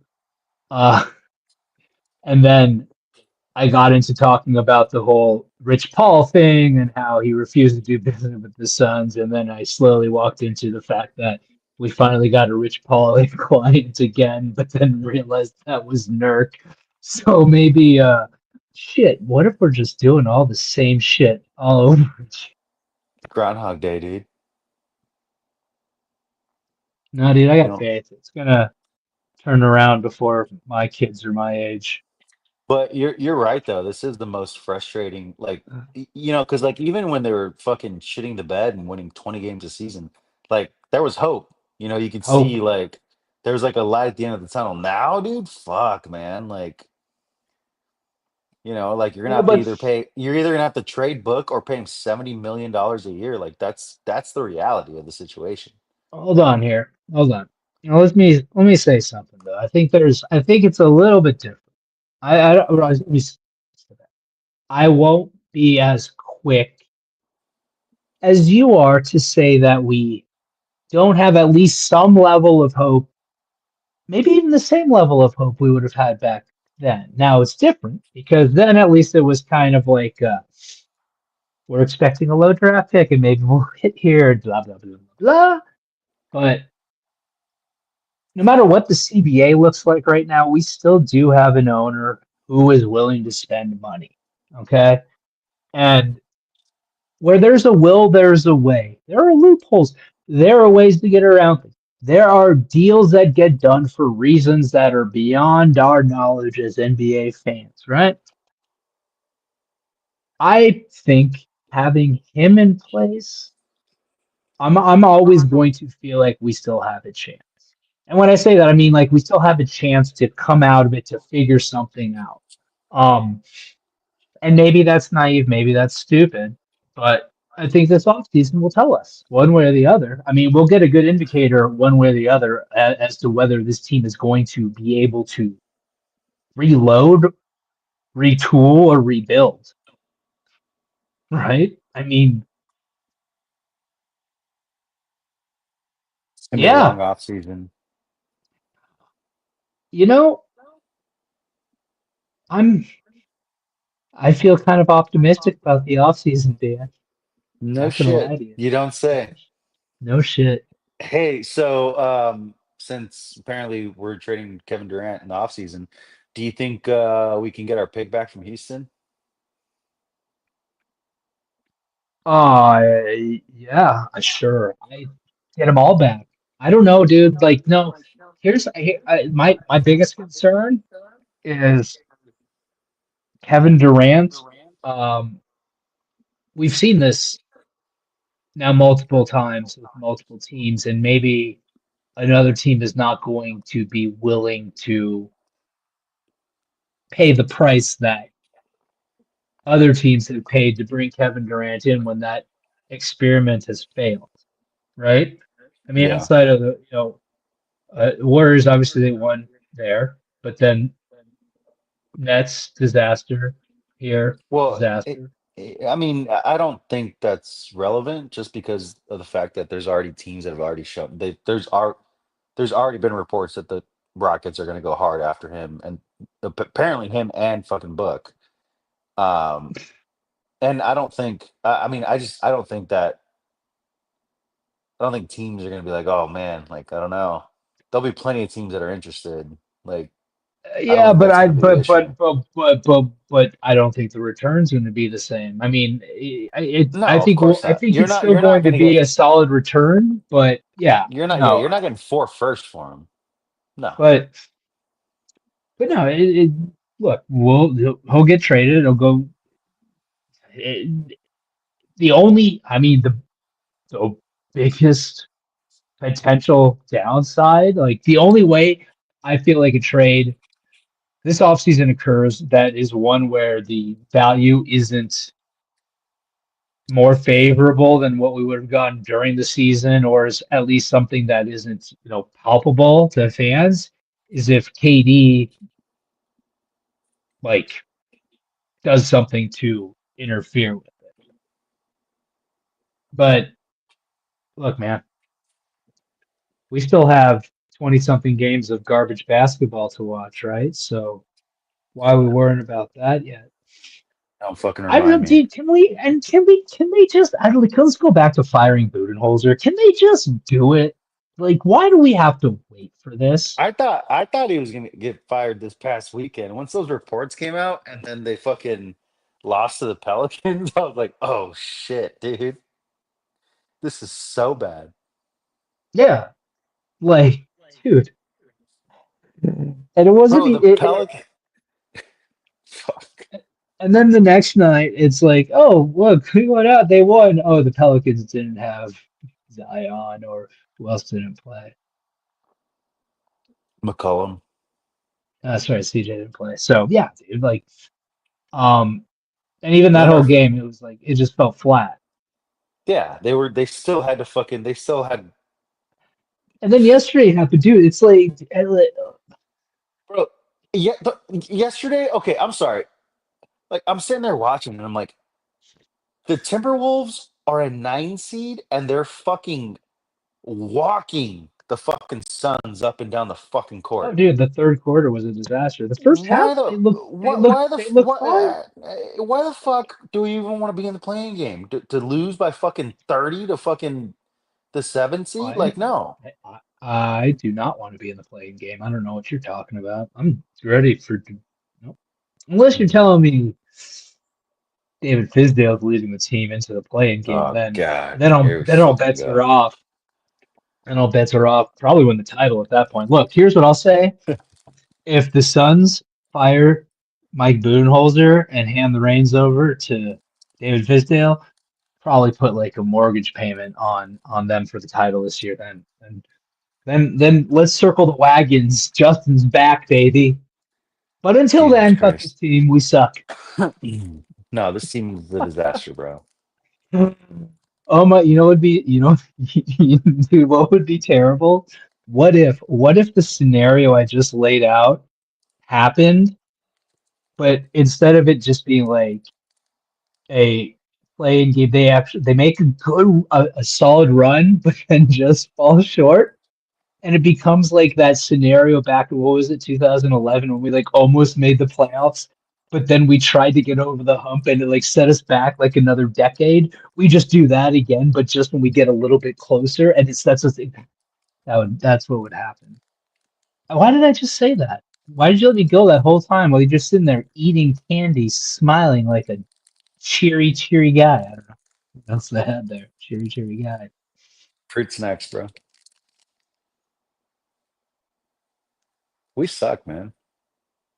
Uh, and then I got into talking about the whole Rich Paul thing and how he refused to do business with the Suns. And then I slowly walked into the fact that we finally got a Rich Paul client again, but then realized that was Nurk. So maybe, shit, what if we're just doing all the same shit all over again? Groundhog Day, dude. No, dude, I You got know. faith. It's going to turn around before my kids are my age. But you're right though. This is the most frustrating, like because like even when they were fucking shitting the bed and winning 20 games a season, like there was hope. You could Hope. see like there was like a light at the end of the tunnel. Now, dude, fuck, man. Like, like you're gonna Well, have to but you're either gonna have to trade Book or pay him $70 million a year. Like that's the reality of the situation. hold on here. Hold on. Let me say something though. I think it's a little bit different. I don't let me say that. I won't be as quick as you are to say that we don't have at least some level of hope, maybe even the same level of hope we would have had back then. Now it's different because then at least it was kind of like we're expecting a low draft pick and maybe we'll hit here, blah blah blah blah blah. But no matter what the CBA looks like right now, we still do have an owner who is willing to spend money. Okay. And where there's a will, there's a way. There are loopholes. There are ways to get around things. There are deals that get done for reasons that are beyond our knowledge as NBA fans, right? I think having him in place, I'm always going to feel like we still have a chance. And when I say that, I mean like we still have a chance to come out of it to figure something out. Um, and maybe that's naive, maybe that's stupid, but I think this offseason will tell us one way or the other. I mean, we'll get a good indicator one way or the other as to whether this team is going to be able to reload, retool, or rebuild. Right? I mean, It's gonna be a yeah, long off season. you know, I'm I feel kind of optimistic about the offseason, Dan. No Not gonna shit. lie to you. You don't say. No shit. Hey, so since apparently we're trading Kevin Durant in the offseason, do you think we can get our pick back from Houston? Yeah, sure. I get them all back. I don't know, dude. Like, no. My biggest concern is Kevin Durant. Um, we've seen this now multiple times with multiple teams, and maybe another team is not going to be willing to pay the price that other teams have paid to bring Kevin Durant in when that experiment has failed, right? I mean, Yeah. outside of Warriors, obviously they won there, but then Nets disaster here, Well, disaster. I mean, I don't think that's relevant just because of the fact that there's already teams that have already shown there's already been reports that the Rockets are going to go hard after him, and apparently him and fucking Book. Um, and I don't think I mean I don't think that I don't think teams are going to be like, oh man, like I don't know. There'll be plenty of teams that are interested. Like I don't Yeah, think but that's going to be the issue. I don't think the return's going to be the same. I mean, I No, of think course I not. think it's still You're not going to going to be get a solid return, but yeah, no, you're not getting 4 first for him. No. but no, look, he'll get traded. He'll go. It, I mean, the biggest potential downside, like the only way I feel like a trade this offseason occurs that is one where the value isn't more favorable than what we would have gotten during the season, or is at least something that isn't, palpable to fans, is if KD like does something to interfere with it. But look, man, we still have 20 something games of garbage basketball to watch, right? So why are we worrying about that yet? Don't fucking I don't know, remind me. dude. Can we just? I don't. Let's go back to firing Budenholzer. Can they just do it? Like, why do we have to wait for this? I thought he was going to get fired this past weekend. Once those reports came out and then they fucking lost to the Pelicans, I was like, "Oh shit, dude. This is so bad." Yeah, like, dude. And it wasn't. Bro, the Pelican fuck. And then the next night, it's like, oh, look, who went out? They won. Oh, the Pelicans didn't have Zion, or who else didn't play? McCollum. Sorry, CJ didn't play. So yeah, dude. Like, um, and even And that then whole game, it was like it just felt flat. they still had to fucking they still had And then yesterday happened, dude. It's like, bro. Yeah, yesterday, okay, I'm sorry. Like I'm sitting there watching and I'm like, the Timberwolves are a 9 seed and they're fucking walking the fucking Suns up and down the fucking oh, court. dude, the third quarter was a disaster. The first half, fine. Why the fuck do we even want to be in the playing game to lose by fucking 30 to fucking the 7 seed? I, Like no. I do not want to be in the playing game. I don't know what you're talking about. I'm ready for, nope. Unless you're telling me David Fizdale's leading the team into the playing game, Oh then god, then all here we then all fucking bets are go. off. And all bets are off. Probably win the title at that point. Look, here's what I'll say: if the Suns fire Mike Budenholzer and hand the reins over to David Fizdale, probably put like a mortgage payment on them for the title this year. Then let's circle the wagons. Justin's back, baby. But until Jesus then, fuck this Christ. team. We suck. No, this team is a disaster, bro. Oh my! You know what would be? Dude, what would be terrible? What if the scenario I just laid out happened, but instead of it just being like a playing game, they make a solid run, but then just fall short. And it becomes like that scenario back in, what was it, 2011, when we like almost made the playoffs, but then we tried to get over the hump and it like set us back like another decade. We just do that again, but just when we get a little bit closer, and it sets us. That's what would happen. Why did I just say that? Why did you let me go that whole time while you're just sitting there eating candy, smiling like a cheery guy? I don't know what else they had there. Cheery guy. Fruit snacks, bro. We suck, man.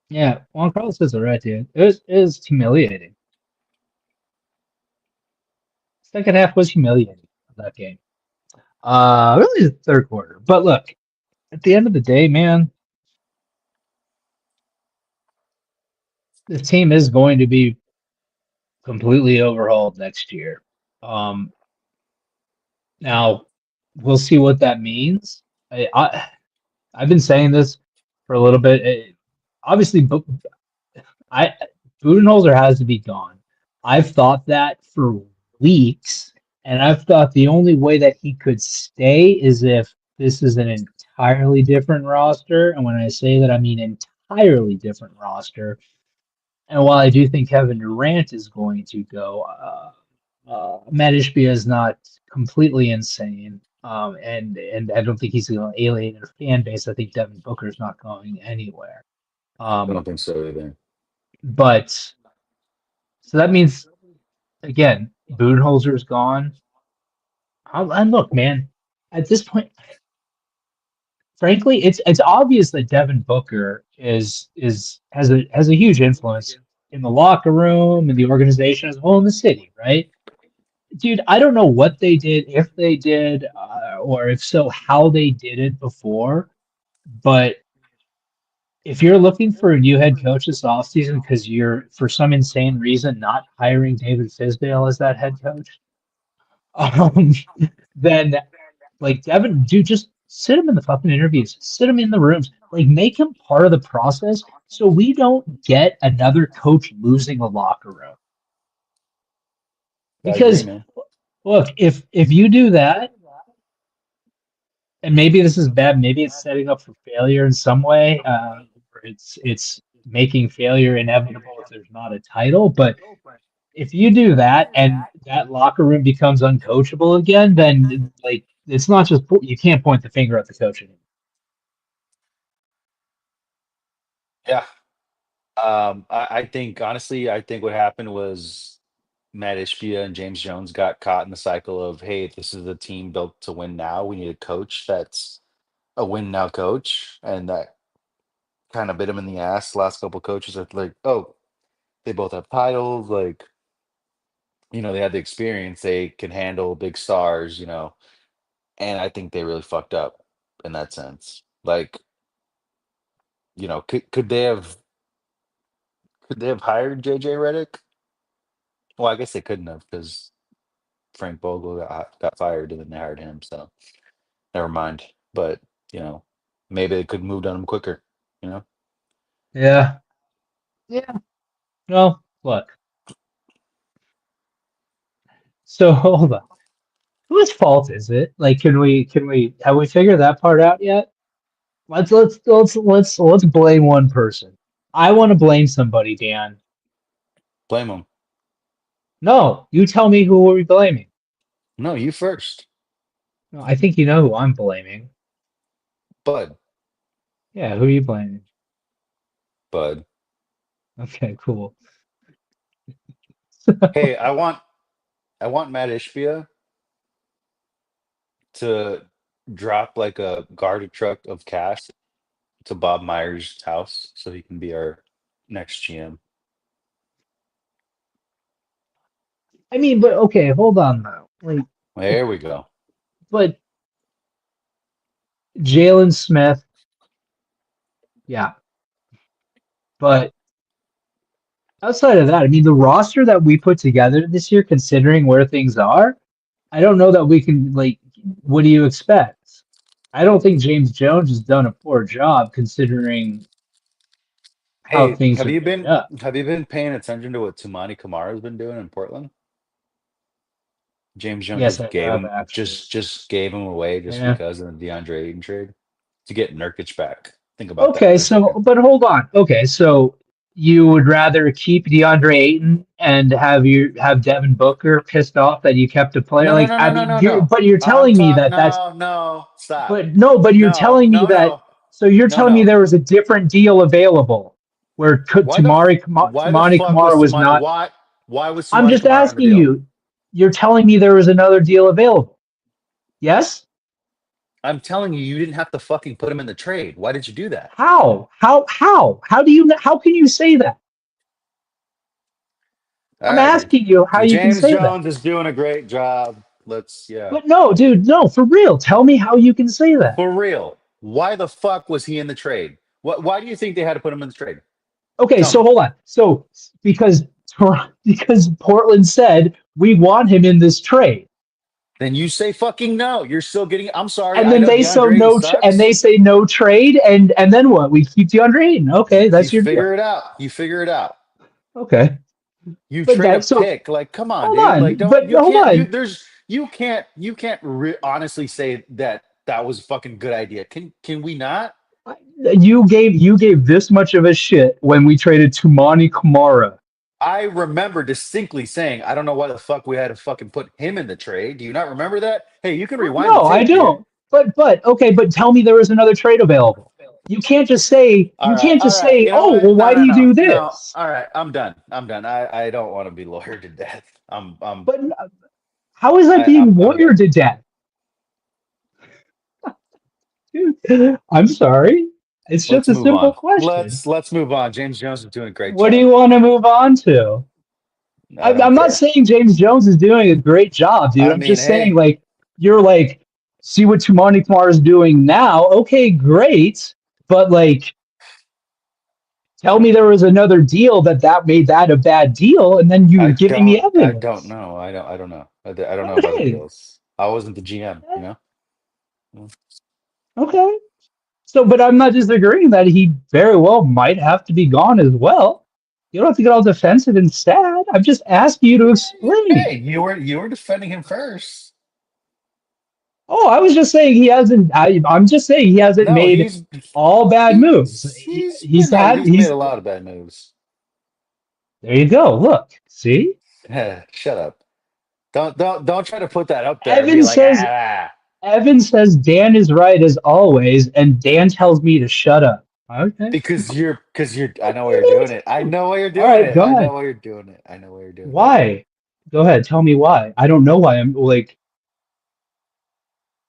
Yeah, Juan Carlos is all right, dude. It was humiliating. Second half was humiliating of that game. Really the third quarter. But look, at the end of the day, man, this team is going to be completely overhauled next year. Um, Now we'll see what that means. I've been saying this for a little bit. Obviously, I Budenholzer has to be gone. I've thought that for weeks, and I've thought the only way that he could stay is if this is an entirely different roster. And when I say that, I mean entirely different roster. And while I do think Kevin Durant is going to go, Matt Ishbia is not completely insane. And I don't think he's going to alienate a fan base. I think Devin Booker is not going anywhere. I don't think so either. But so that means again, Budenholzer's gone. And look, man, at this point, frankly, it's obvious that Devin Booker has a huge influence in the locker room and the organization as a whole in the city, right? Dude, I don't know what they did, if they did, or if so, how they did it before. But if you're looking for a new head coach this offseason because you're, for some insane reason, not hiring David Fisdale as that head coach, um, then like Devin, dude, just sit him in the fucking interviews, sit him in the rooms, like make him part of the process so we don't get another coach losing a locker room. I agree, Because man. look, if you do that, and maybe this is bad, maybe it's setting up for failure in some way. Or it's making failure inevitable if there's not a title. But if you do that and that locker room becomes uncoachable again, then like it's not just you can't point the finger at the coach anymore. Yeah. I think honestly, I think what happened was Matt Ishbia and James Jones got caught in the cycle of, hey, this is a team built to win now. We need a coach that's a win now coach, and that kind of bit him in the ass. The last couple coaches are like, oh, they both have titles, like they had the experience, they can handle big stars, and I think they really fucked up in that sense. Like, could they have hired JJ Redick? Well, I guess they couldn't have because Frank Vogel got fired and then they hired him. So never mind. But maybe they could have moved on him quicker. Yeah. Yeah. Well, look. So hold on. Whose fault is it? Like, can we have we figured that part out yet? Let's blame one person. I want to blame somebody, Dan. Blame him. No, you tell me who are we blaming. No, you first, No, I think you know who I'm blaming. Bud. Yeah, who are you blaming? Bud. Okay, cool. Hey, I want Matt Ishbia to drop like a garbage truck of cash to Bob Myers' house so he can be our next GM. I mean, but okay, hold on now. Like, There we go. but Jalen Smith, yeah, but outside of that, I mean, the roster that we put together this year, considering where things are, I don't know that we can, like, what do you expect? I don't think James Jones has done a poor job considering how Hey, things have are you made been up. have you been paying attention to what Tumani Kamara's been doing in Portland? James Jones Yes, just I gave have him actually. just gave him away just Yeah. because of the DeAndre Ayton trade to get Nurkic back. Think about that Okay, for a so, second. but hold on. Okay, so you would rather keep DeAndre Ayton and have Devin Booker pissed off that you kept a player? No, no, Like, no, I no, no, mean, no, no. you're I'm telling me talking. that that's, No, no, stop. but no, but you're No, telling me no, that, no, so you're no, telling me no. there was a different deal available where Why the Tamani fuck was Kamara was Tumani? not. Why was I'm Tumani just Kamara on the asking deal? you. You're telling me there was another deal available. Yes? I'm telling you, you didn't have to fucking put him in the trade. Why did you do that? How? How do you, how can you say that? All I'm right, dude. asking you how you can James say that. Jones is doing a great job. Yeah. But no, dude, no, for real. Tell me how you can say that. For real. Why the fuck was he in the trade? Why do you think they had to put him in the trade? Okay, Tell so me. hold on. So because because Portland said we want him in this trade, Then you say fucking no. You're still getting. I'm sorry. and I then know they so DeAndre Ayton no, and they sucks. say no trade, and then what? We keep DeAndre Ayton. Okay, You that's your deal. figure it out. You figure it out. Okay, You but trade a that so pick. Like, come on, hold dude. Like, on, don't but you hold can't on. you can't honestly say that that was a fucking good idea. Can we not? You gave this much of a shit when we traded Tumani Kamara. I remember distinctly saying, I don't know why the fuck we had to fucking put him in the trade. Do you not remember that? Hey, you can rewind the No, I tape here. don't. But okay, but tell me there was another trade available. You can't just say, All right. You know oh, what? well, why do you do No. this? All right, I'm done. I don't want to be lawyered to death. But how is that being I'm done. lawyered to death? Dude, I'm sorry. It's just Let's a move simple on. question. Let's move on. James Jones is doing a great What do job. you want to move on to? I don't I'm not care. saying James Jones is doing a great job, dude. I I'm mean, just saying, hey, like, you're like, see what Tumani Kumar is doing now. Okay, great. But, like, tell me there was another deal that made that a bad deal, and then you're giving me I don't evidence. know. I don't know. I don't know about the Okay. deals. I wasn't the GM, you know? Okay. So, but I'm not disagreeing that he very well might have to be gone as well. You don't have to get all defensive and sad. I'm just asking you to Hey, explain. you were defending him first. Oh, I was just saying he hasn't. I'm just saying he hasn't No, made all bad moves. He's had. he's made He's a lot of bad moves. there. You go. Look, see. Shut up. Don't try to put that up there and be Evan like, says. Evan says Dan is right as always, and Dan tells me to shut up. Okay. because you're I know why you're doing it. I know why you're All doing right. it. Go I know ahead. why you're doing it. I know why you're doing it. Why? Go ahead. Tell me why. I don't know why. I'm like.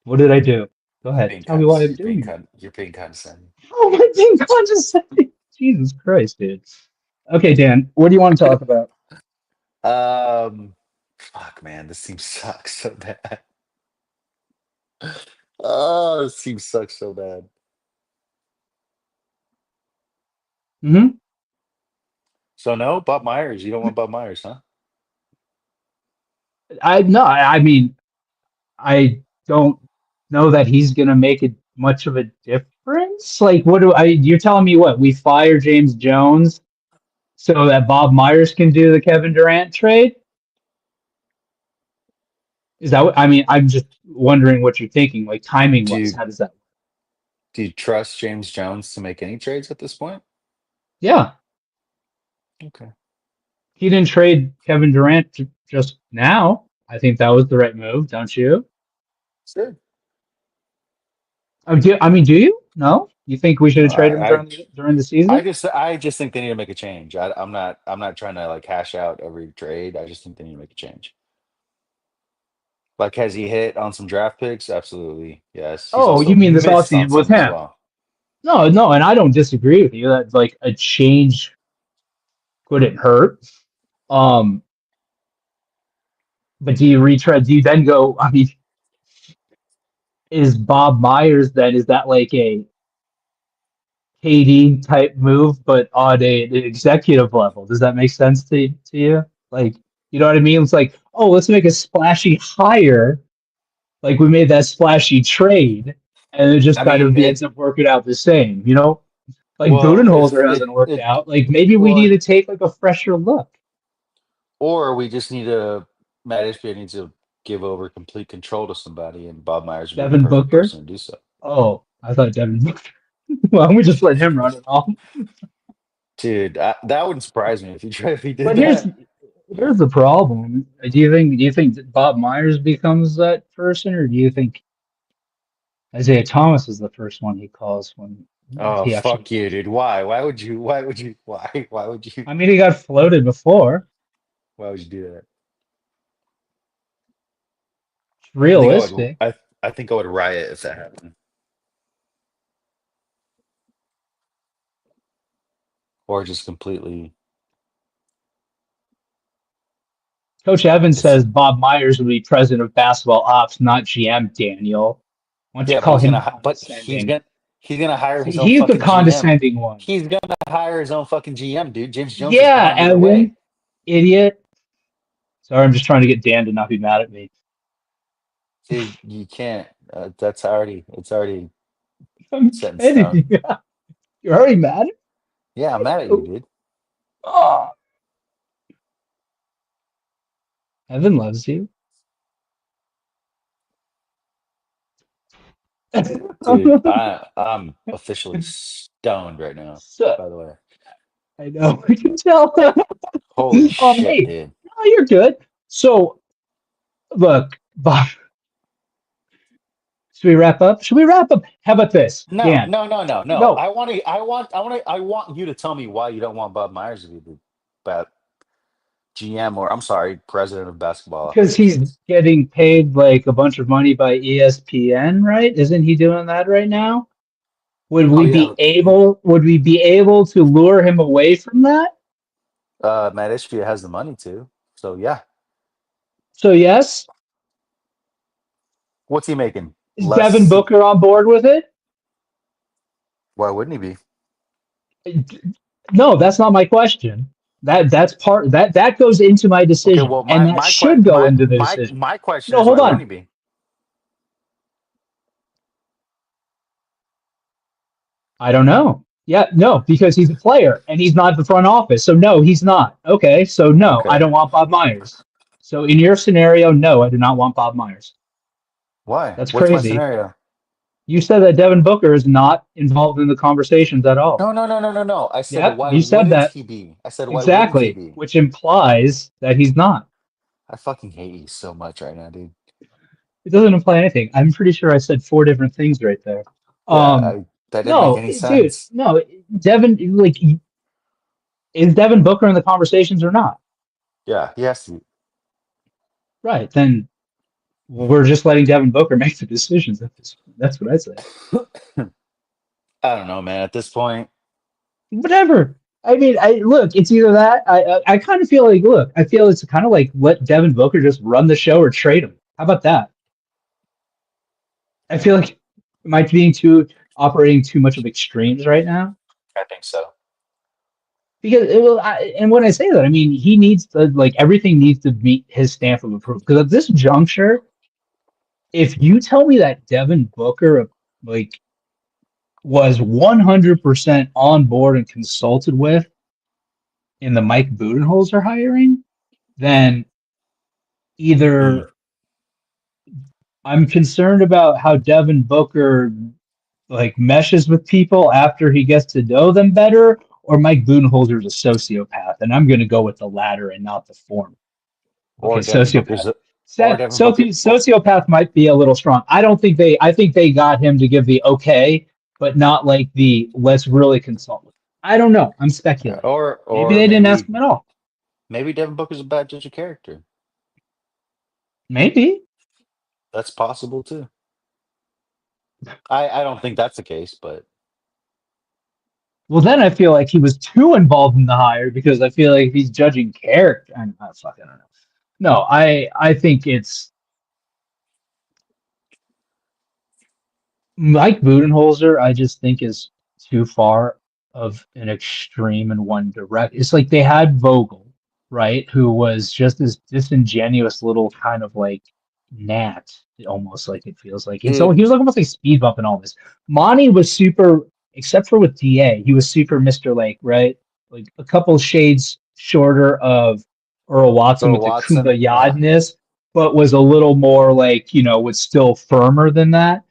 What did I do? Go ahead. Tell me why I'm doing it. You're being condescending. Oh, my being condescending. Jesus Christ, dude. Okay, Dan, what do you want to talk about? Fuck man, this team sucks so bad. Oh, this team sucks so bad. Hmm. So no, Bob Myers. You don't want Bob Myers, huh? I mean, I don't know that he's gonna make it much of a difference. Like, what do I? You're telling me what? We fire James Jones so that Bob Myers can do the Kevin Durant trade? Is that what? I mean, I'm just wondering what you're thinking. Like, timing Do wise, you how does that? do you trust James Jones to make any trades at this point? Yeah, Okay. he didn't trade Kevin Durant just now. I think that was the right move, don't you? Sure. I mean, do you? No? You think we should have traded him I during the season? I just think they need to make a change. I'm not trying to like hash out every trade. I just think they need to make a change. Like, has he hit on some draft picks? Absolutely. Yes. He's Oh, also you mean this missed on offseason with some as him? well. No, no, and I don't disagree with you that like a change couldn't hurt. Um, but do you retread? Do you then go? I mean, is Bob Myers then? Is that like a KD type move, but on an executive level? Does that make sense to you? Like, you know what I mean? It's like, oh, let's make a splashy hire. Like we made that splashy trade, and it just I kind mean, of ends up working out the same. You know, like well, Budenholzer hasn't worked out. Like maybe we well, need to take like a fresher look. or we just need to Matt Ishbia needs to give over complete control to somebody, and Bob Myers would be the Devin perfect Booker. person to do so. Oh, I thought Devin Booker. Well, we just let him run it all. Dude, that wouldn't surprise me if he did But that. here's the problem. Do you think that Bob Myers becomes that person, or do you think Isaiah Thomas is the first one he calls when if Oh he actually fuck you, calls? dude. Why? Why would you? Why would you? Why would you? I mean, he got floated before. Why would you do that? It's I think I would. realistic. I think I would riot if that happened, or just completely. Coach Evans It's says Bob Myers would be president of basketball ops, not GM. Daniel, why don't you yeah, call him condescending? he's gonna hire his own He's the fucking GM. condescending one. He's gonna hire his own fucking GM, dude. James Jones is Yeah, gone either way. Evan, idiot. Sorry, I'm just trying to get Dan to not be mad at me. Dude, you can't. That's already. It's already I'm set in stone. kidding. You're already mad at Yeah, I'm mad at you, me? dude. Oh, Evan loves you. Dude, I'm officially stoned right now. So, By the way, I know. I can tell. holy shit, Hey, dude. no, you're good. So, look, Bob. Should we wrap up? Should we wrap up? How about this, No, Dan? no, no, no, no. No, I want you to tell me why you don't want Bob Myers to be the GM, or I'm sorry, president of basketball because he's operations. getting paid like a bunch of money by ESPN, right? Isn't he doing that right now? Would Oh we yeah, be able? Would we be able to lure him away from that? Matt Ishbia has the money to. So yeah, So yes, what's he making? is Devin Less? Booker on board with it? Why wouldn't he be? No, that's not my question. That's part that goes into my Okay, decision, well, and that should go into the decision. my question No, is, hold why wouldn't on. he be? I don't know. Yeah, no, because he's a player and he's not the front office. So no, he's not. Okay, so no, I Okay, don't want Bob Myers. So in your scenario, no, I do not want Bob Myers. why? That's What's my crazy. scenario? You said that Devin Booker is not involved in the conversations at all. No, no, no, no, no, no. I said, Yep, why you said wouldn't that. he be? I said, why wouldn't he Exactly, be? which implies that he's not. I fucking hate you so much right now, dude. It doesn't imply anything. I'm pretty sure I said 4 different things right there. Yeah, Um, that didn't make no, any dude, sense. no, Devin, like, is Devin Booker in the conversations or not? Yeah, he has to. Right, then we're just letting Devin Booker make the decisions at this point. That's what I say. I don't know, man. At this point, Whatever. I mean, I look. It's either that. I kind of feel like, look. I feel it's kind of like let Devin Booker just run the show or trade him. How about that? I feel like am I being too operating too much of extremes right now? I think so. Because it will, and when I say that, I mean he needs to like everything needs to meet his stamp of approval. Because at this juncture, if you tell me that Devin Booker like was 100% on board and consulted with in the Mike Budenholzer hiring, then Mm. either I'm concerned about how Devin Booker like meshes with people after he gets to know them better, or Mike Budenholzer is a sociopath, and I'm going to go with the latter and not the former. Okay, Or Devin sociopath. Booker's, or Devin Booker. Sociopath might be a little strong. I don't think I think they got him to give the okay, but not like the let's really consult with him. I don't know. I'm speculating. Maybe Or they didn't ask him at all. maybe Devin Booker's a bad judge of character. Maybe. That's possible too. I don't think that's the case, but Well, then I feel like he was too involved in the hire because I feel like if he's judging character, I don't know. No, I think it's Mike Budenholzer. I just think is too far of an extreme in one direct. It's like they had Vogel, right, who was just this disingenuous little kind of like gnat, almost like it feels like. And so dude, he was like almost like speed bump and all this. Monty was super, except for with DA, he was super Mr. Lake, right? Like a couple shades shorter of Earl Watson Earl with the Watson, yeah, kumbaya-ness, but was a little more like, was still firmer than that.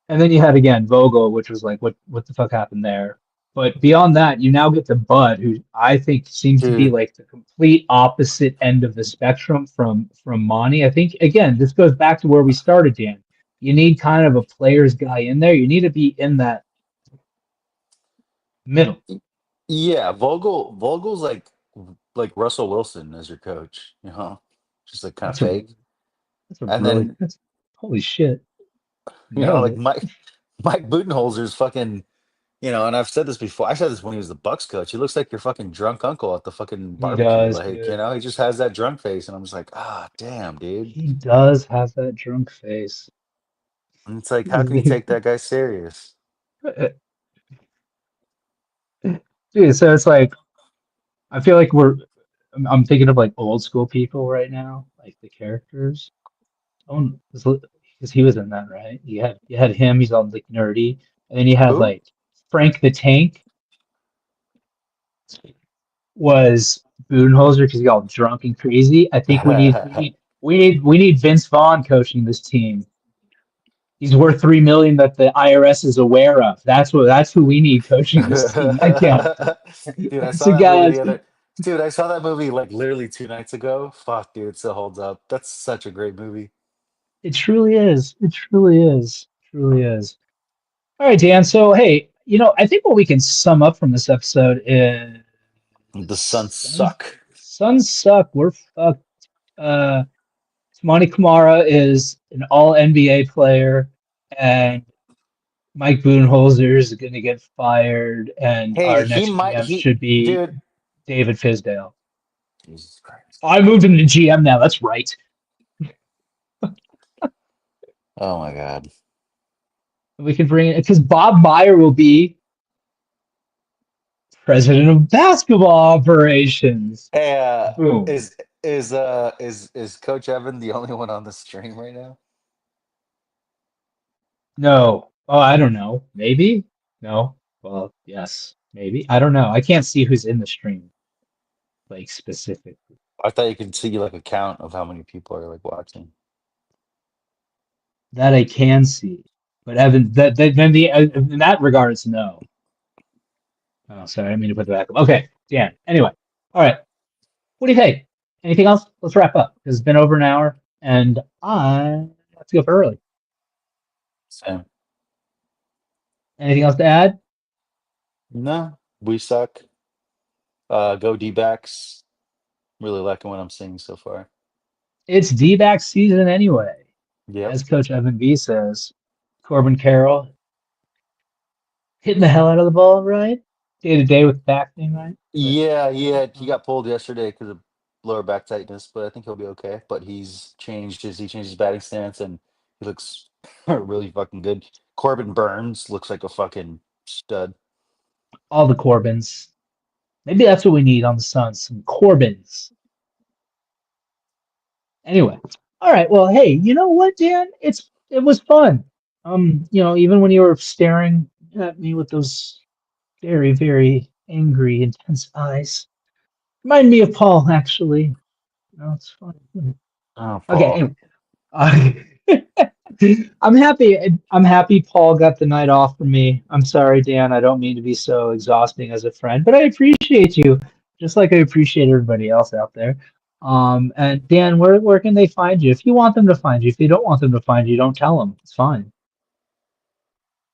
And then you had again Vogel, which was like, what the fuck happened there? But beyond that, you now get to Bud, who I think seems to be dude. like the complete opposite end of the spectrum from Monty. I think again, this goes back to where we started, Dan. You need kind of a player's guy in there. You need to be in that middle. Yeah, Vogel's like Russell Wilson as your coach, just like kind of That's a fake. that's a And really then that's holy shit. Nailed like it. Mike Budenholzer's fucking, and I've said this before. I said this when he was the Bucks coach. He looks like your fucking drunk uncle at the fucking He barbecue. does, Like, dude. he just has that drunk face, and I'm just like, damn, dude. He does have that drunk face. And it's like, how can you take that guy serious? Dude, so it's like I feel like I'm thinking of like old school people right now, like the characters. Oh, because he was in that, right? You had him. He's all like nerdy, and then you had Who? like Frank the Tank was Budenholzer because he got all drunk and crazy. I think we need Vince Vaughn coaching this team. He's worth 3 million that the IRS is aware of. That's who we need coaching this team. I can't. Dude, I That's saw a that movie guy. the other. Dude, I saw that movie like literally 2 nights ago. Fuck, dude, it still holds up. That's such a great movie. It truly is. It truly is. Truly is. All right, Dan. So, hey, I think what we can sum up from this episode is The Suns suck. Suns suck. We're fucked. Monty Kamara is an all NBA player, and Mike Budenholzer is going to get fired, and Hey, our next GM should be dude. David Fisdale. Jesus Christ. I moved him to GM now. That's right. Oh my God. We can bring it because Bob Meyer will be president of basketball operations. Hey, Boom. is Coach Evan the only one on the stream right now? No. Oh, I don't know. Maybe? No. Well, yes. Maybe. I don't know. I can't see who's in the stream, like specifically. I thought you could see like a count of how many people are like watching. That I can see. But Evan, then in that regards, no. Oh, sorry, I didn't mean to put the back up. Okay, Dan. Anyway, all right. What do you think? Anything else? Let's wrap up because it's been over an hour, and I have to go up early. Same. Anything else to add? No, we suck. Go D-backs. Really liking what I'm seeing so far. It's D-back season anyway, Yep. as Coach Evan B says. Corbin Carroll hitting the hell out of the ball, right? Day to day with the back thing, right? Yeah, he got pulled yesterday because of lower back tightness, but I think he'll be okay. But he changed his batting stance and he looks really fucking good. Corbin Burns looks like a fucking stud. All the Corbins. Maybe that's what we need on the Suns. Some Corbins. Anyway, all right. Well, hey, you know what, Dan? It was fun. Even when you were staring at me with those very, very angry, intense eyes, remind me of Paul. Actually, it's fun. Oh, Okay. Paul. Anyway, I'm happy. I'm happy Paul got the night off from me. I'm sorry, Dan. I don't mean to be so exhausting as a friend, but I appreciate you, just like I appreciate everybody else out there. And Dan, where can they find you? If you want them to find you, if you don't want them to find you, don't tell them. It's fine.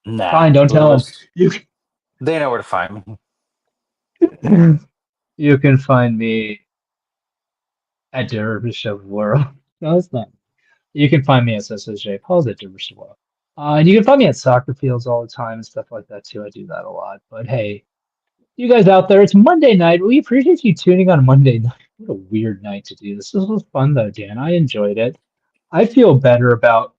Nah. Fine, don't tell them. They know where to find me. You can find me at Dervish of World. No, it's not. You can find me at SSJ. Paul's at Dervish of World. And you can find me at soccer fields all the time and stuff like that too. I do that a lot. But hey, you guys out there, it's Monday night. We appreciate you tuning on Monday night. What a weird night to do this. This was fun though, Dan. I enjoyed it. I feel better about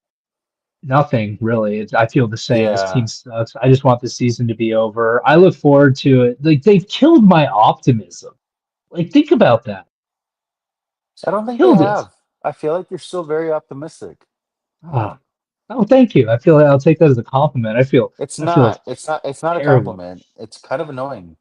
nothing really. I feel the same. This team sucks. I just want the season to be over. I look forward to it. Like they've killed my optimism. Like think about that. I don't think Killed they it. have. I feel like you're still very optimistic. Ah. Oh, thank you. I feel like I'll take that as a compliment. I feel It's I feel not a terrible. compliment. It's kind of annoying.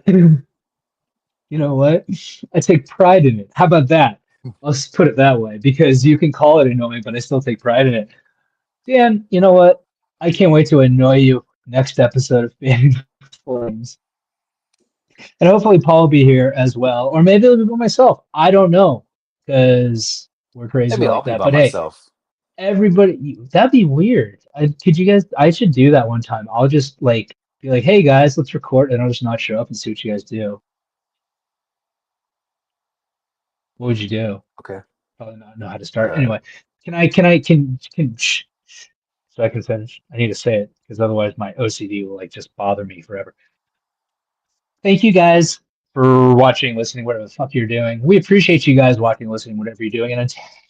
You know what? I take pride in it. How about that? Let's put it that way because you can call it annoying, but I still take pride in it. Dan, you know what? I can't wait to annoy you next episode of Fanning Flames. And hopefully Paul will be here as well. Or maybe it'll be by myself. I don't know. Because we're crazy Maybe I'll like be that. by But myself. hey, everybody, that'd be weird. I should do that one time. I'll just be like, hey guys, let's record, and I'll just not show up and see what you guys do. What would you do? Okay. Probably not know how to start. Anyway, can so I can finish. I need to say it because otherwise my OCD will just bother me forever. Thank you guys for watching, listening, whatever the fuck you're doing. We appreciate you guys watching, listening, whatever you're doing. And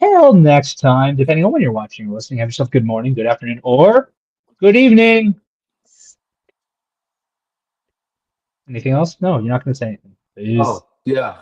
until next time, depending on when you're watching or listening, have yourself good morning, good afternoon, or good evening. Anything else? No, you're not going to say anything. Peace. Oh, yeah.